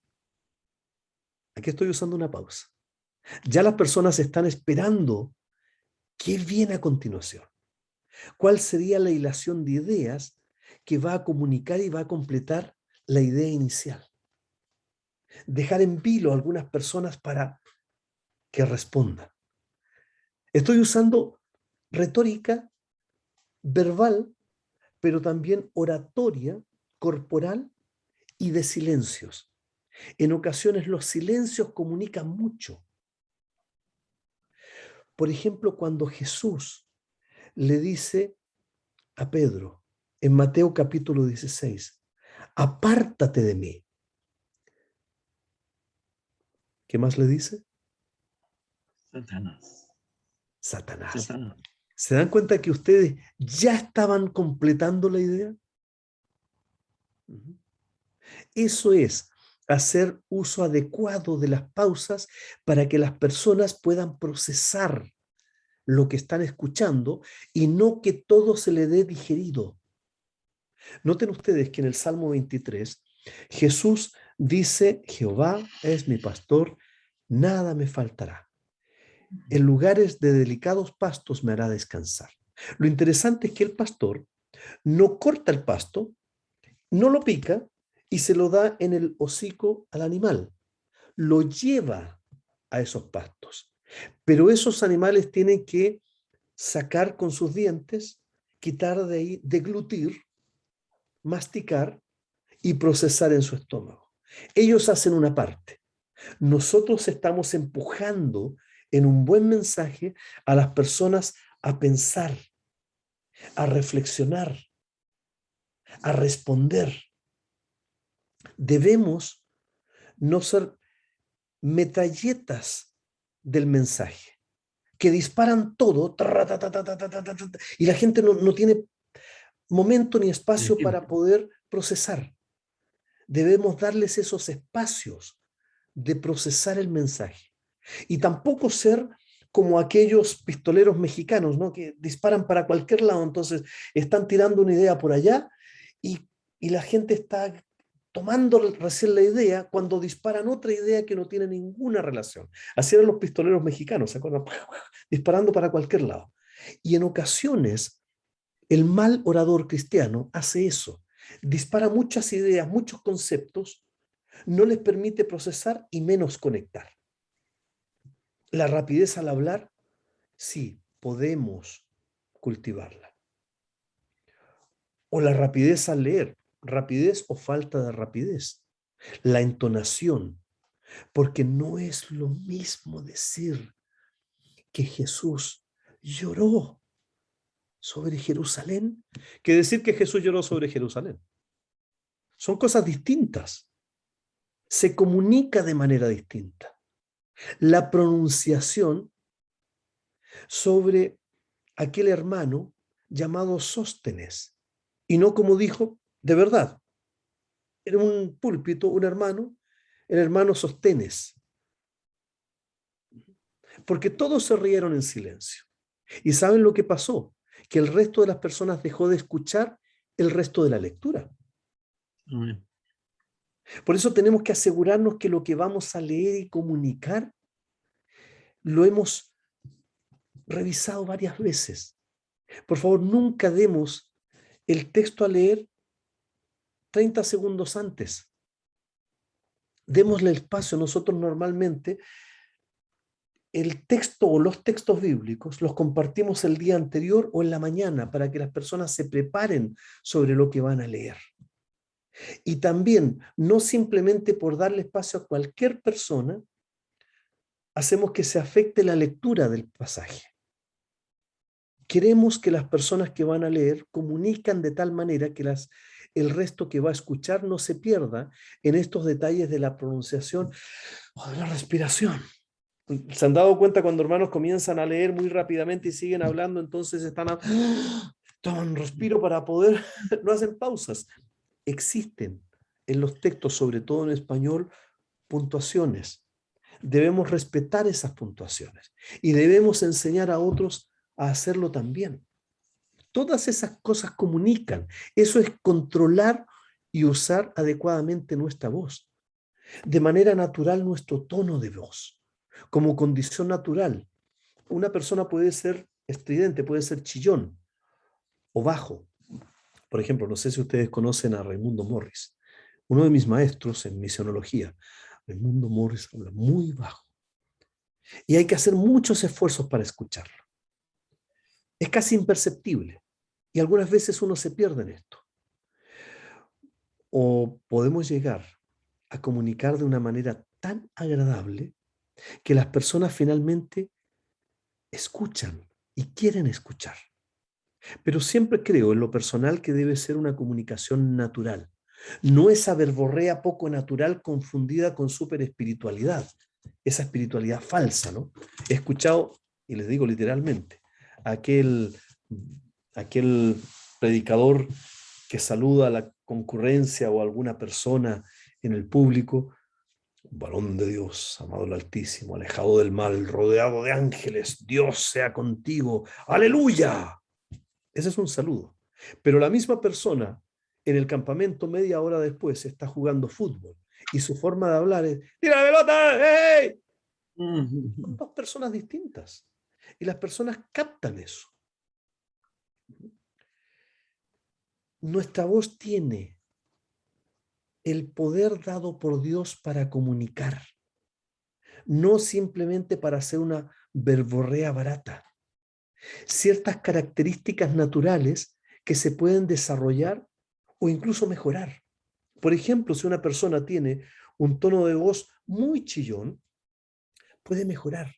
aquí estoy usando una pausa. Ya las personas están esperando qué viene a continuación. ¿Cuál sería la hilación de ideas que va a comunicar y va a completar la idea inicial? Dejar en vilo a algunas personas para que respondan. Estoy usando retórica verbal, pero también oratoria corporal y de silencios. En ocasiones los silencios comunican mucho. Por ejemplo, cuando Jesús le dice a Pedro en Mateo capítulo 16, apártate de mí. ¿Qué más le dice? Satanás. Satanás. Satanás. ¿Se dan cuenta que ustedes ya estaban completando la idea? Eso es hacer uso adecuado de las pausas para que las personas puedan procesar lo que están escuchando y no que todo se le dé digerido. Noten ustedes que en el Salmo 23, Jesús dice, Jehová es mi pastor, nada me faltará. En lugares de delicados pastos me hará descansar. Lo interesante es que el pastor no corta el pasto, no lo pica y se lo da en el hocico al animal. Lo lleva a esos pastos. Pero esos animales tienen que sacar con sus dientes, quitar de ahí, deglutir, masticar y procesar en su estómago. Ellos hacen una parte. Nosotros estamos empujando en un buen mensaje a las personas a pensar, a reflexionar, a responder. Debemos no ser metralletas del mensaje. que disparan todo, y la gente no tiene momento ni espacio para poder procesar. Debemos darles esos espacios de procesar el mensaje. Y tampoco ser como aquellos pistoleros mexicanos, ¿no? Que disparan para cualquier lado, entonces están tirando una idea por allá y la gente está tomando recién la idea cuando disparan otra idea que no tiene ninguna relación. Así eran los pistoleros mexicanos, ¿se acuerdan? Disparando para cualquier lado. Y en ocasiones, el mal orador cristiano hace eso. Dispara muchas ideas, muchos conceptos, no les permite procesar y menos conectar. La rapidez al hablar, sí, podemos cultivarla. O la rapidez al leer, rapidez o falta de rapidez. La entonación, porque no es lo mismo decir que Jesús lloró sobre Jerusalén que decir que Jesús lloró sobre Jerusalén. Son cosas distintas. Se comunica de manera distinta. La pronunciación sobre aquel hermano llamado Sóstenes, y no como dijo de verdad. Era un púlpito, un hermano, el hermano Sóstenes. Porque todos se rieron en silencio. ¿Y saben lo que pasó? Que el resto de las personas dejó de escuchar el resto de la lectura. Amén. Por eso tenemos que asegurarnos que lo que vamos a leer y comunicar lo hemos revisado varias veces. Por favor, nunca demos el texto a leer 30 segundos antes. Démosle espacio. Nosotros normalmente el texto o los textos bíblicos los compartimos el día anterior o en la mañana para que las personas se preparen sobre lo que van a leer. Y también, no simplemente por darle espacio a cualquier persona, hacemos que se afecte la lectura del pasaje. Queremos que las personas que van a leer comunican de tal manera que el resto que va a escuchar no se pierda en estos detalles de la pronunciación o de la respiración. ¿Se han dado cuenta cuando hermanos comienzan a leer muy rápidamente y siguen hablando? Entonces toman un respiro para poder, no hacen pausas. Existen en los textos, sobre todo en español, puntuaciones. Debemos respetar esas puntuaciones y debemos enseñar a otros a hacerlo también. Todas esas cosas comunican. Eso es controlar y usar adecuadamente nuestra voz. De manera natural, nuestro tono de voz. Como condición natural. Una persona puede ser estridente, puede ser chillón o bajo. Por ejemplo, no sé si ustedes conocen a Raimundo Morris, uno de mis maestros en misionología. Raimundo Morris habla muy bajo. Y hay que hacer muchos esfuerzos para escucharlo. Es casi imperceptible. Y algunas veces uno se pierde en esto. O podemos llegar a comunicar de una manera tan agradable que las personas finalmente escuchan y quieren escuchar. Pero siempre creo en lo personal que debe ser una comunicación natural. No esa verborrea poco natural confundida con súper espiritualidad. Esa espiritualidad falsa, ¿no? He escuchado, y les digo literalmente, aquel predicador que saluda a la concurrencia o a alguna persona en el público, varón de Dios, amado el Altísimo, alejado del mal, rodeado de ángeles, Dios sea contigo, ¡aleluya! Ese es un saludo. Pero la misma persona en el campamento media hora después está jugando fútbol y su forma de hablar es ¡tira la pelota! ¡Hey! Son dos personas distintas y las personas captan eso. Nuestra voz tiene el poder dado por Dios para comunicar, no simplemente para hacer una verborrea barata. Ciertas características naturales que se pueden desarrollar o incluso mejorar. Por ejemplo, si una persona tiene un tono de voz muy chillón, puede mejorar.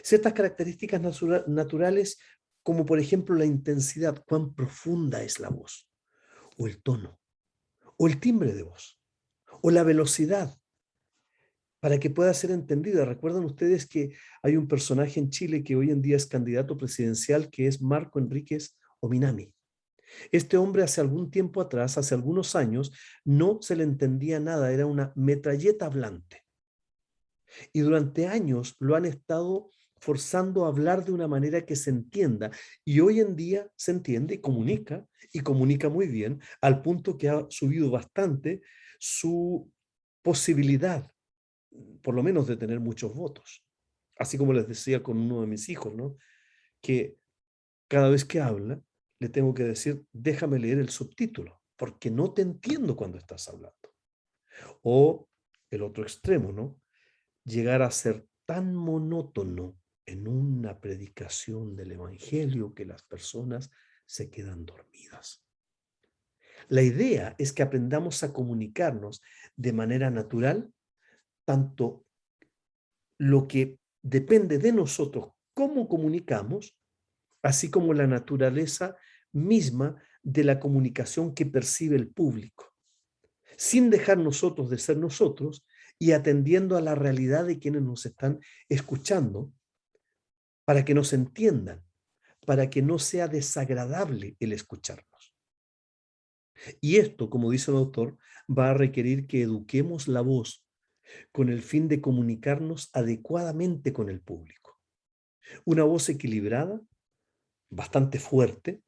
Ciertas características naturales, como por ejemplo la intensidad, cuán profunda es la voz, o el tono, o el timbre de voz, o la velocidad. para que pueda ser entendida. Recuerdan ustedes que hay un personaje en Chile que hoy en día es candidato presidencial, que es Marco Enríquez Ominami. Este hombre hace algún tiempo atrás, hace algunos años, no se le entendía nada, era una metralleta hablante. Y durante años lo han estado forzando a hablar de una manera que se entienda. Y hoy en día se entiende y comunica muy bien, al punto que ha subido bastante su posibilidad, por lo menos de tener muchos votos. Así como les decía con uno de mis hijos, ¿no? Que cada vez que habla, le tengo que decir, déjame leer el subtítulo, porque no te entiendo cuando estás hablando. O el otro extremo, ¿no? Llegar a ser tan monótono en una predicación del Evangelio que las personas se quedan dormidas. La idea es que aprendamos a comunicarnos de manera natural, tanto lo que depende de nosotros, cómo comunicamos, así como la naturaleza misma de la comunicación que percibe el público, sin dejar nosotros de ser nosotros y atendiendo a la realidad de quienes nos están escuchando, para que nos entiendan, para que no sea desagradable el escucharnos. Y esto, como dice el autor, va a requerir que eduquemos la voz con el fin de comunicarnos adecuadamente con el público. Una voz equilibrada, bastante fuerte,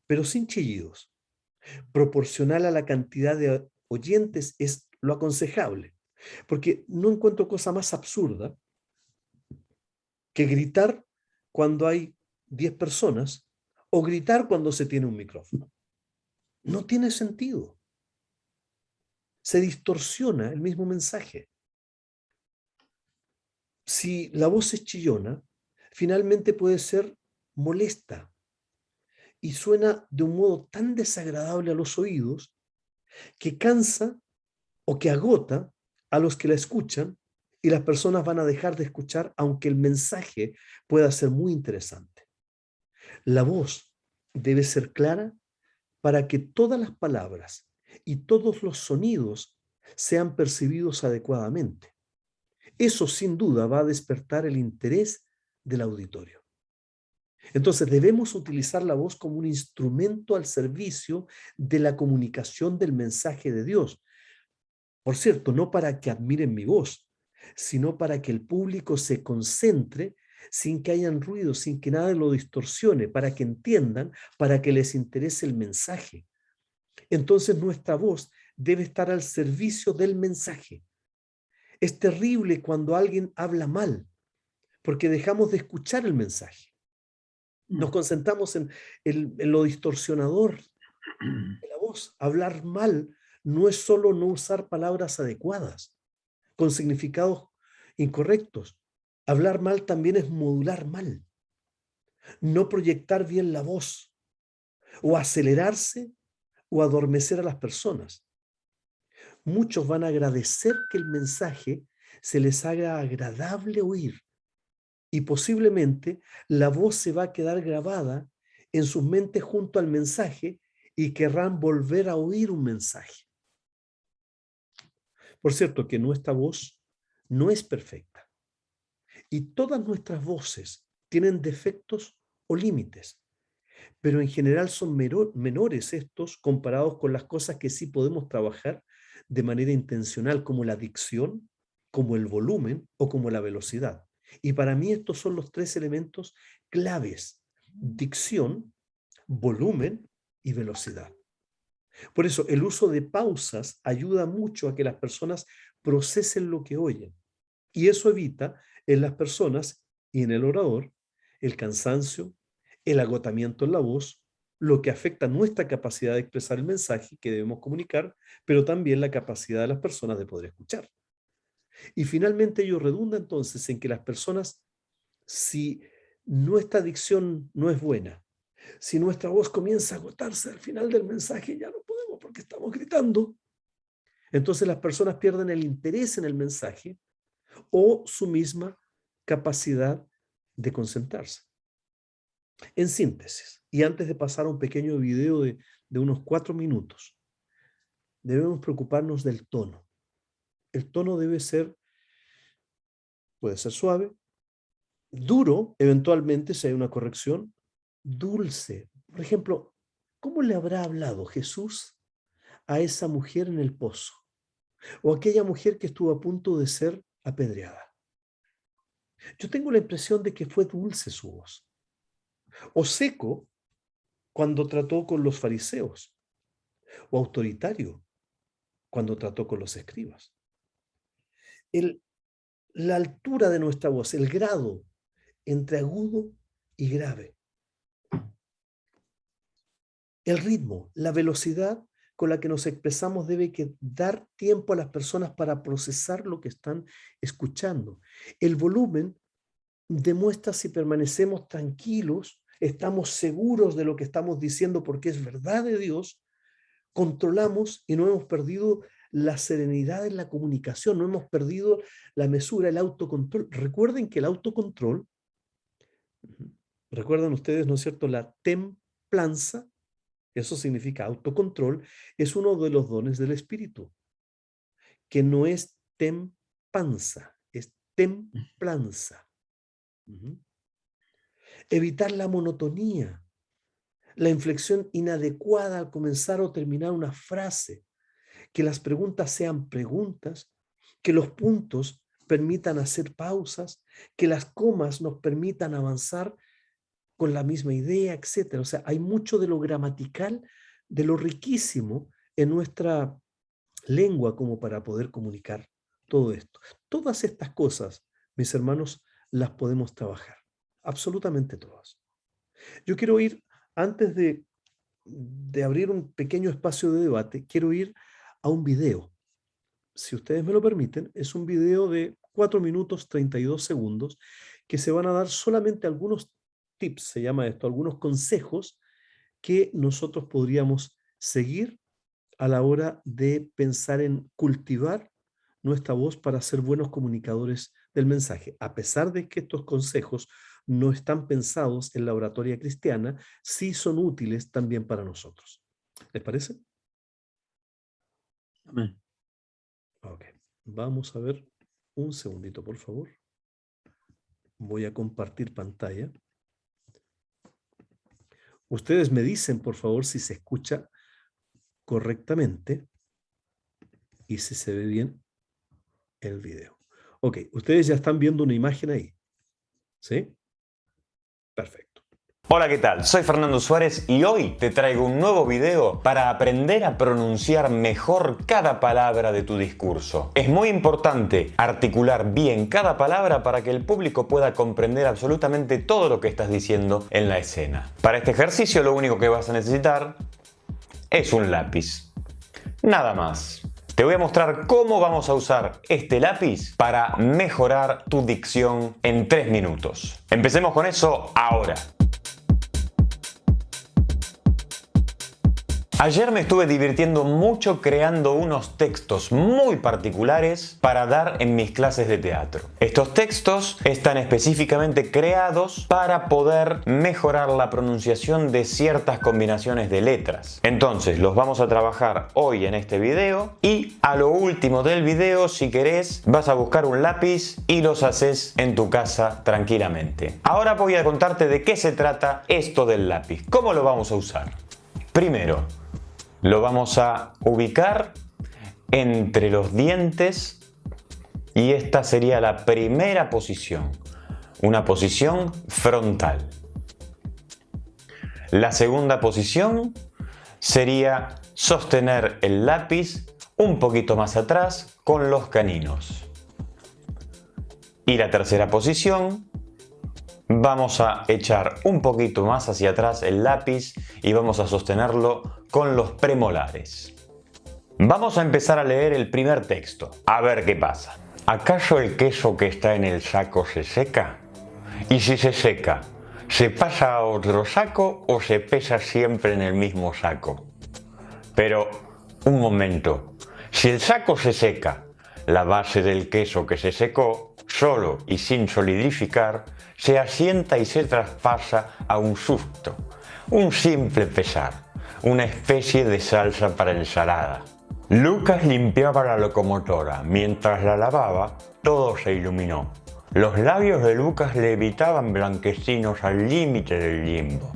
pero sin chillidos. Proporcional a la cantidad de oyentes es lo aconsejable, porque no encuentro cosa más absurda que gritar cuando hay 10 personas o gritar cuando se tiene un micrófono. No tiene sentido. Se distorsiona el mismo mensaje. Si la voz es chillona, finalmente puede ser molesta y suena de un modo tan desagradable a los oídos que cansa o que agota a los que la escuchan y las personas van a dejar de escuchar aunque el mensaje pueda ser muy interesante. La voz debe ser clara para que todas las palabras y todos los sonidos sean percibidos adecuadamente. Eso sin duda va a despertar el interés del auditorio. Entonces debemos utilizar la voz como un instrumento al servicio de la comunicación del mensaje de Dios. Por cierto, no para que admiren mi voz, sino para que el público se concentre sin que hayan ruido, sin que nada lo distorsione, para que entiendan, para que les interese el mensaje. Entonces nuestra voz debe estar al servicio del mensaje. Es terrible cuando alguien habla mal, porque dejamos de escuchar el mensaje. Nos concentramos en lo distorsionador de la voz. Hablar mal no es solo no usar palabras adecuadas, con significados incorrectos. Hablar mal también es modular mal, no proyectar bien la voz, o acelerarse o adormecer a las personas. Muchos van a agradecer que el mensaje se les haga agradable oír y posiblemente la voz se va a quedar grabada en sus mentes junto al mensaje y querrán volver a oír un mensaje. Por cierto, que nuestra voz no es perfecta y todas nuestras voces tienen defectos o límites, pero en general son menores estos comparados con las cosas que sí podemos trabajar de manera intencional, como la dicción, como el volumen o como la velocidad. Y para mí estos son los tres elementos claves: dicción, volumen y velocidad. Por eso el uso de pausas ayuda mucho a que las personas procesen lo que oyen. Y eso evita en las personas y en el orador el cansancio, el agotamiento en la voz, lo que afecta nuestra capacidad de expresar el mensaje que debemos comunicar, pero también la capacidad de las personas de poder escuchar. Y finalmente ello redunda entonces en que las personas, si nuestra dicción no es buena, si nuestra voz comienza a agotarse al final del mensaje, ya no podemos porque estamos gritando, entonces las personas pierden el interés en el mensaje o su misma capacidad de concentrarse. En síntesis, y antes de pasar a un pequeño video de unos 4 minutos, debemos preocuparnos del tono. El tono debe ser puede ser suave, duro, eventualmente si hay una corrección, dulce. Por ejemplo, ¿cómo le habrá hablado Jesús a esa mujer en el pozo? O aquella mujer que estuvo a punto de ser apedreada. Yo tengo la impresión de que fue dulce su voz. O seco cuando trató con los fariseos. O autoritario cuando trató con los escribas. La altura de nuestra voz, el grado entre agudo y grave. El ritmo, la velocidad con la que nos expresamos debe dar tiempo a las personas para procesar lo que están escuchando. El volumen demuestra si permanecemos tranquilos, estamos seguros de lo que estamos diciendo porque es verdad de Dios, controlamos y no hemos perdido la serenidad en la comunicación, no hemos perdido la mesura, el autocontrol. Recuerden que el autocontrol, recuerdan ustedes, ¿no es cierto?, la templanza, eso significa autocontrol, es uno de los dones del Espíritu, que no es tempanza, es templanza. Evitar la monotonía, la inflexión inadecuada al comenzar o terminar una frase, que las preguntas sean preguntas, que los puntos permitan hacer pausas, que las comas nos permitan avanzar con la misma idea, etc. O sea, hay mucho de lo gramatical, de lo riquísimo en nuestra lengua como para poder comunicar todo esto. Todas estas cosas, mis hermanos, las podemos trabajar. Absolutamente todas. Yo quiero ir, antes de abrir un pequeño espacio de debate, quiero ir a un video. Si ustedes me lo permiten, es un video de 4 minutos 32 segundos que se van a dar solamente algunos tips, se llama esto, algunos consejos que nosotros podríamos seguir a la hora de pensar en cultivar nuestra voz para ser buenos comunicadores del mensaje. A pesar de que estos consejos no están pensados en la oratoria cristiana, sí son útiles también para nosotros. ¿Les parece? Amén. Ok, vamos a ver un segundito, por favor. Voy a compartir pantalla. Ustedes me dicen, por favor, si se escucha correctamente y si se ve bien el video. Ok, ustedes ya están viendo una imagen ahí. ¿Sí? Perfecto. Hola, ¿qué tal? Soy Fernando Suárez y hoy te traigo un nuevo video para aprender a pronunciar mejor cada palabra de tu discurso. Es muy importante articular bien cada palabra para que el público pueda comprender absolutamente todo lo que estás diciendo en la escena. Para este ejercicio lo único que vas a necesitar es un lápiz. Nada más. Te voy a mostrar cómo vamos a usar este lápiz para mejorar tu dicción en 3 minutos. Empecemos con eso ahora. Ayer me estuve divirtiendo mucho creando unos textos muy particulares para dar en mis clases de teatro. Estos textos están específicamente creados para poder mejorar la pronunciación de ciertas combinaciones de letras. Entonces los vamos a trabajar hoy en este video y a lo último del video, si querés, vas a buscar un lápiz y los haces en tu casa tranquilamente. Ahora voy a contarte de qué se trata esto del lápiz, cómo lo vamos a usar. Primero, lo vamos a ubicar entre los dientes y esta sería la primera posición, una posición frontal. La segunda posición sería sostener el lápiz un poquito más atrás con los caninos. Y la tercera posición, vamos a echar un poquito más hacia atrás el lápiz y vamos a sostenerlo con los premolares. Vamos a empezar a leer el primer texto, a ver qué pasa. ¿Acaso el queso que está en el saco se seca? Y si se seca, ¿se pasa a otro saco o se pesa siempre en el mismo saco? Pero, un momento, si el saco se seca, la base del queso que se secó, solo y sin solidificar, se asienta y se traspasa a un susto, un simple pesar, una especie de salsa para ensalada. Lucas limpiaba la locomotora. Mientras la lavaba, todo se iluminó. Los labios de Lucas levitaban blanquecinos al límite del limbo.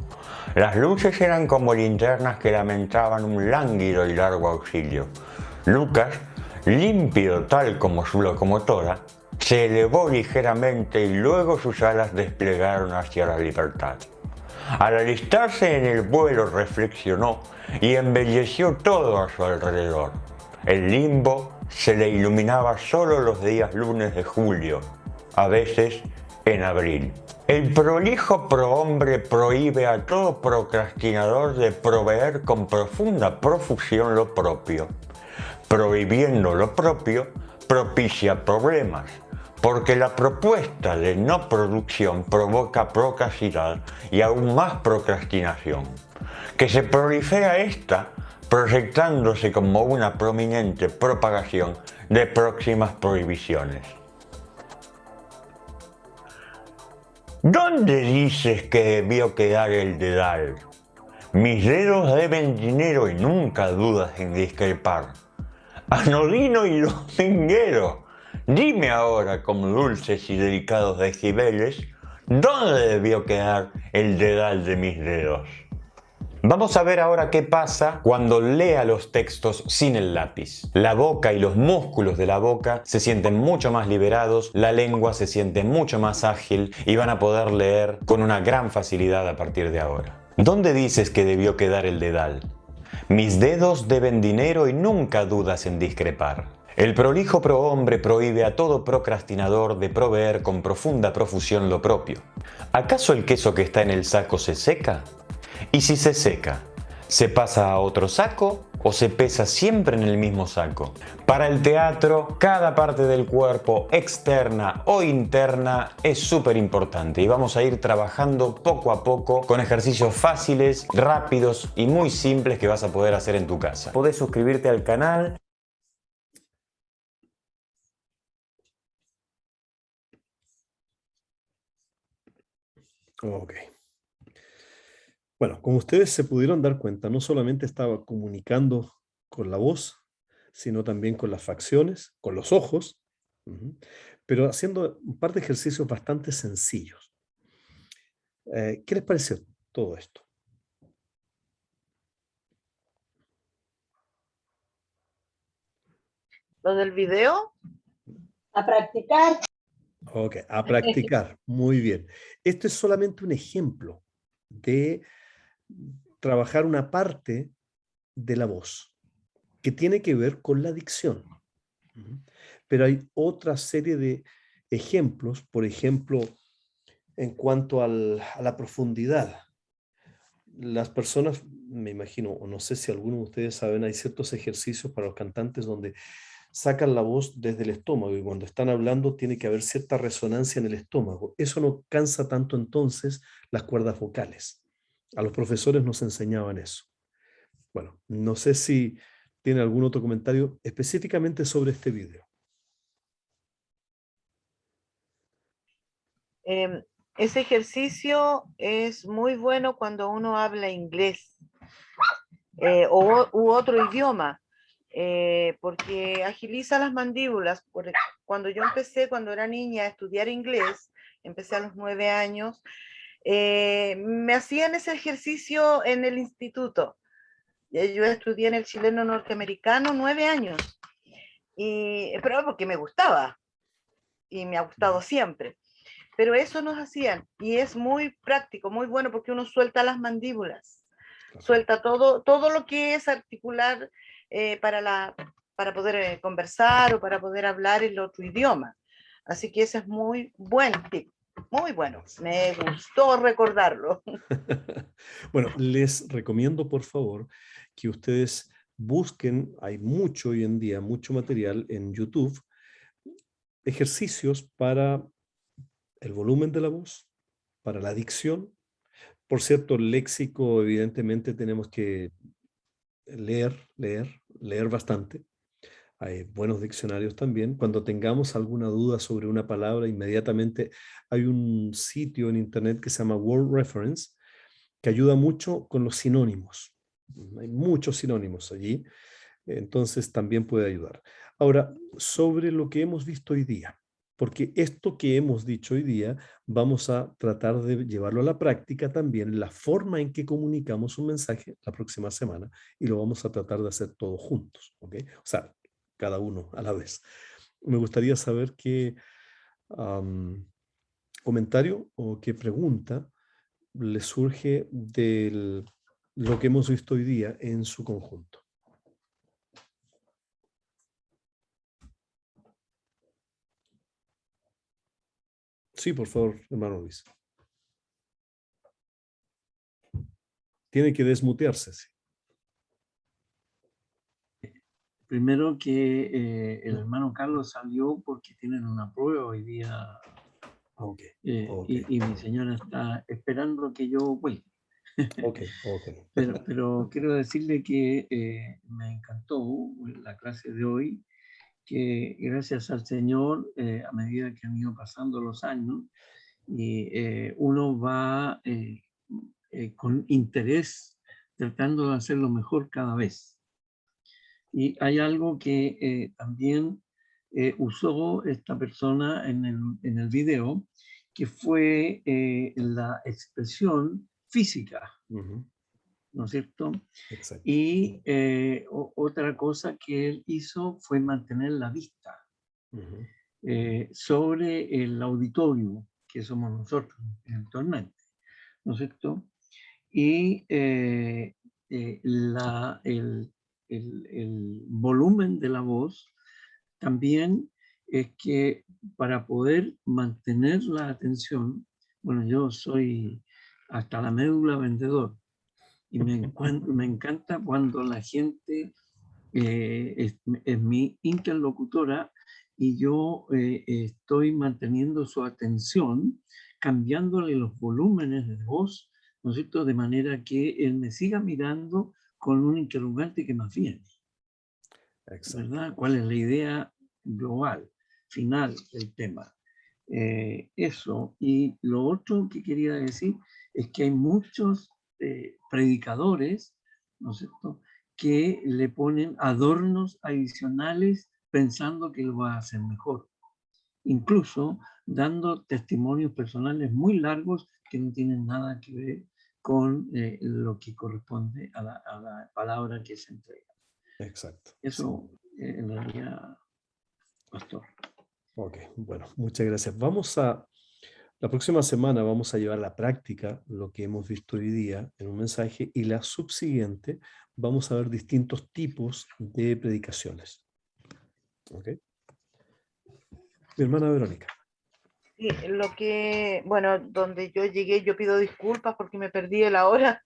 Las luces eran como linternas que lamentaban un lánguido y largo auxilio. Lucas, límpido tal como su locomotora, se elevó ligeramente y luego sus alas desplegaron hacia la libertad. Al alistarse en el vuelo reflexionó y embelleció todo a su alrededor. El limbo se le iluminaba solo los días lunes de julio, a veces en abril. El prolijo prohombre prohíbe a todo procrastinador de proveer con profunda profusión lo propio. Prohibiendo lo propio, propicia problemas, porque la propuesta de no producción provoca procacidad y aún más procrastinación, que se prolifera esta proyectándose como una prominente propagación de próximas prohibiciones. ¿Dónde dices que debió quedar el dedal? Mis dedos deben dinero y nunca dudas en discrepar. Anodino y dominguero, dime ahora con dulces y delicados decibeles, ¿dónde debió quedar el dedal de mis dedos? Vamos a ver ahora qué pasa cuando lea los textos sin el lápiz. La boca y los músculos de la boca se sienten mucho más liberados, la lengua se siente mucho más ágil y van a poder leer con una gran facilidad a partir de ahora. ¿Dónde dices que debió quedar el dedal? Mis dedos deben dinero y nunca dudas en discrepar. El prolijo prohombre prohíbe a todo procrastinador de proveer con profunda profusión lo propio. ¿Acaso el queso que está en el saco se seca? Y si se seca, ¿se pasa a otro saco o se pesa siempre en el mismo saco? Para el teatro, cada parte del cuerpo, externa o interna, es súper importante y vamos a ir trabajando poco a poco con ejercicios fáciles, rápidos y muy simples que vas a poder hacer en tu casa. Podés suscribirte al canal. Ok. Bueno, como ustedes se pudieron dar cuenta, no solamente estaba comunicando con la voz, sino también con las facciones, con los ojos, pero haciendo un par de ejercicios bastante sencillos. ¿Qué les pareció todo esto? ¿Lo del video? A practicar. Ok, a practicar. Muy bien. Esto es solamente un ejemplo de trabajar una parte de la voz que tiene que ver con la dicción. Pero hay otra serie de ejemplos, por ejemplo, en cuanto a la profundidad. Las personas, me imagino, o no sé si algunos de ustedes saben, hay ciertos ejercicios para los cantantes donde sacan la voz desde el estómago y cuando están hablando tiene que haber cierta resonancia en el estómago. Eso no cansa tanto entonces las cuerdas vocales. A los profesores nos enseñaban eso. Bueno, no sé si tiene algún otro comentario específicamente sobre este video. Ese ejercicio es muy bueno cuando uno habla inglés u otro idioma, porque agiliza las mandíbulas. Cuando yo empecé, cuando era niña, a estudiar inglés, empecé a los 9 años, me hacían ese ejercicio en el instituto. Yo estudié en el chileno norteamericano 9 años, pero porque me gustaba y me ha gustado siempre. Pero eso nos hacían y es muy práctico, muy bueno porque uno suelta las mandíbulas, suelta todo lo que es articular para poder conversar o para poder hablar el otro idioma. Así que ese es muy buen tip, muy bueno. Me gustó recordarlo. Bueno, les recomiendo por favor que ustedes busquen, hay mucho hoy en día, mucho material en YouTube, ejercicios para el volumen de la voz, para la dicción. Por cierto, el léxico, evidentemente tenemos que leer bastante. Hay buenos diccionarios también. Cuando tengamos alguna duda sobre una palabra, inmediatamente hay un sitio en internet que se llama Word Reference, que ayuda mucho con los sinónimos. Hay muchos sinónimos allí, entonces también puede ayudar. Ahora, sobre lo que hemos visto hoy día, porque esto que hemos dicho hoy día vamos a tratar de llevarlo a la práctica también, la forma en que comunicamos un mensaje la próxima semana, y lo vamos a tratar de hacer todos juntos, ¿ok? O sea, cada uno a la vez. Me gustaría saber qué comentario o qué pregunta le surge de lo que hemos visto hoy día en su conjunto. Sí, por favor, hermano Luis. Tiene que desmutearse, sí. Primero que el hermano Carlos salió porque tienen una prueba hoy día. Ok, ok, Y mi señora está esperando que yo vuelva. ok. Pero quiero decirle que me encantó la clase de hoy, que gracias al Señor, a medida que han ido pasando los años, y uno va con interés tratando de hacerlo mejor cada vez. Y hay algo que también usó esta persona en el video, que fue la expresión física, ¿no es cierto? Exacto. Y otra cosa que él hizo fue mantener la vista sobre el auditorio, que somos nosotros eventualmente, ¿no es cierto? Y el volumen de la voz también es que para poder mantener la atención, bueno, yo soy hasta la médula vendedor y me encanta cuando la gente es mi interlocutora y yo estoy manteniendo su atención, cambiándole los volúmenes de voz, ¿no es cierto?, de manera que él me siga mirando con un interrogante que más viene. Exacto. ¿Verdad? ¿Cuál es la idea global, final del tema? Eso. Y lo otro que quería decir es que hay muchos predicadores, ¿no es cierto?, que le ponen adornos adicionales pensando que lo va a hacer mejor. Incluso dando testimonios personales muy largos que no tienen nada que ver con lo que corresponde a la palabra que se entrega. Exacto. Eso en realidad, pastor. Ok, bueno, muchas gracias. La próxima semana vamos a llevar a la práctica lo que hemos visto hoy día en un mensaje, y la subsiguiente vamos a ver distintos tipos de predicaciones. Ok. Mi hermana Verónica. Sí, bueno, donde yo llegué, yo pido disculpas porque me perdí la hora.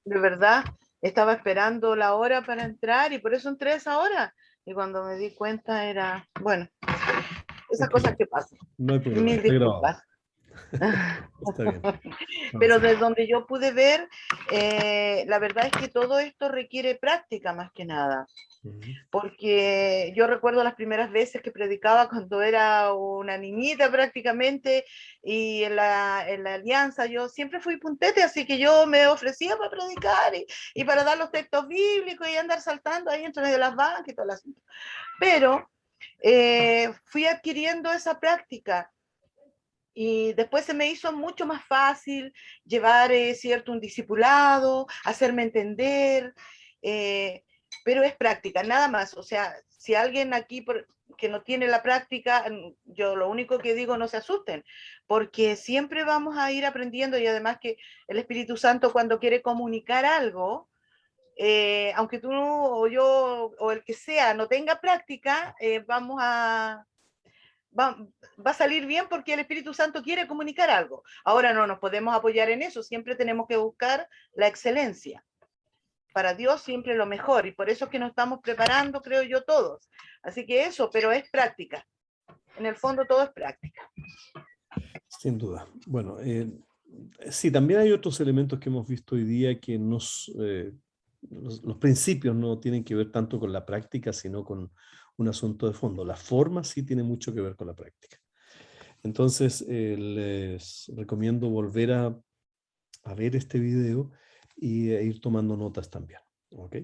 De verdad, estaba esperando la hora para entrar y por eso entré a esa hora. Y cuando me di cuenta era, bueno, esas cosas que pasan. No hay problema, Mil está grabado. disculpas. Está bien. Pero desde donde yo pude ver, la verdad es que todo esto requiere práctica más que nada. Porque yo recuerdo las primeras veces que predicaba cuando era una niñita prácticamente, y en la alianza yo siempre fui puntete, así que yo me ofrecía para predicar y para dar los textos bíblicos y andar saltando ahí entre medio de las bancas y todo el asunto. Pero fui adquiriendo esa práctica. Y después se me hizo mucho más fácil llevar, cierto, un discipulado, hacerme entender, pero es práctica, nada más. O sea, si alguien aquí que no tiene la práctica, yo lo único que digo, no se asusten, porque siempre vamos a ir aprendiendo, y además que el Espíritu Santo cuando quiere comunicar algo, aunque tú o yo o el que sea no tenga práctica, va a salir bien porque el Espíritu Santo quiere comunicar algo. Ahora no nos podemos apoyar en eso, siempre tenemos que buscar la excelencia. Para Dios siempre lo mejor, y por eso es que nos estamos preparando, creo yo, todos. Así que eso, pero es práctica. En el fondo todo es práctica. Sin duda. Bueno, sí, también hay otros elementos que hemos visto hoy día que los principios no tienen que ver tanto con la práctica, sino con un asunto de fondo. La forma sí tiene mucho que ver con la práctica. Entonces, les recomiendo volver a ver este video y ir tomando notas también. ¿Ok?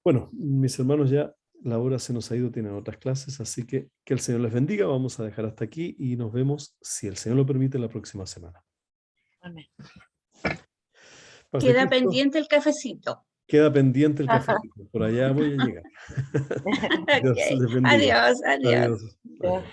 Bueno, mis hermanos, ya la hora se nos ha ido, tienen otras clases, así que el Señor les bendiga. Vamos a dejar hasta aquí y nos vemos, si el Señor lo permite, la próxima semana. Amén. Paz de Queda Cristo. pendiente el cafecito. Queda pendiente el café. Por allá voy a llegar. Dios Ok. les bendiga. Adiós, adiós. Adiós. Adiós.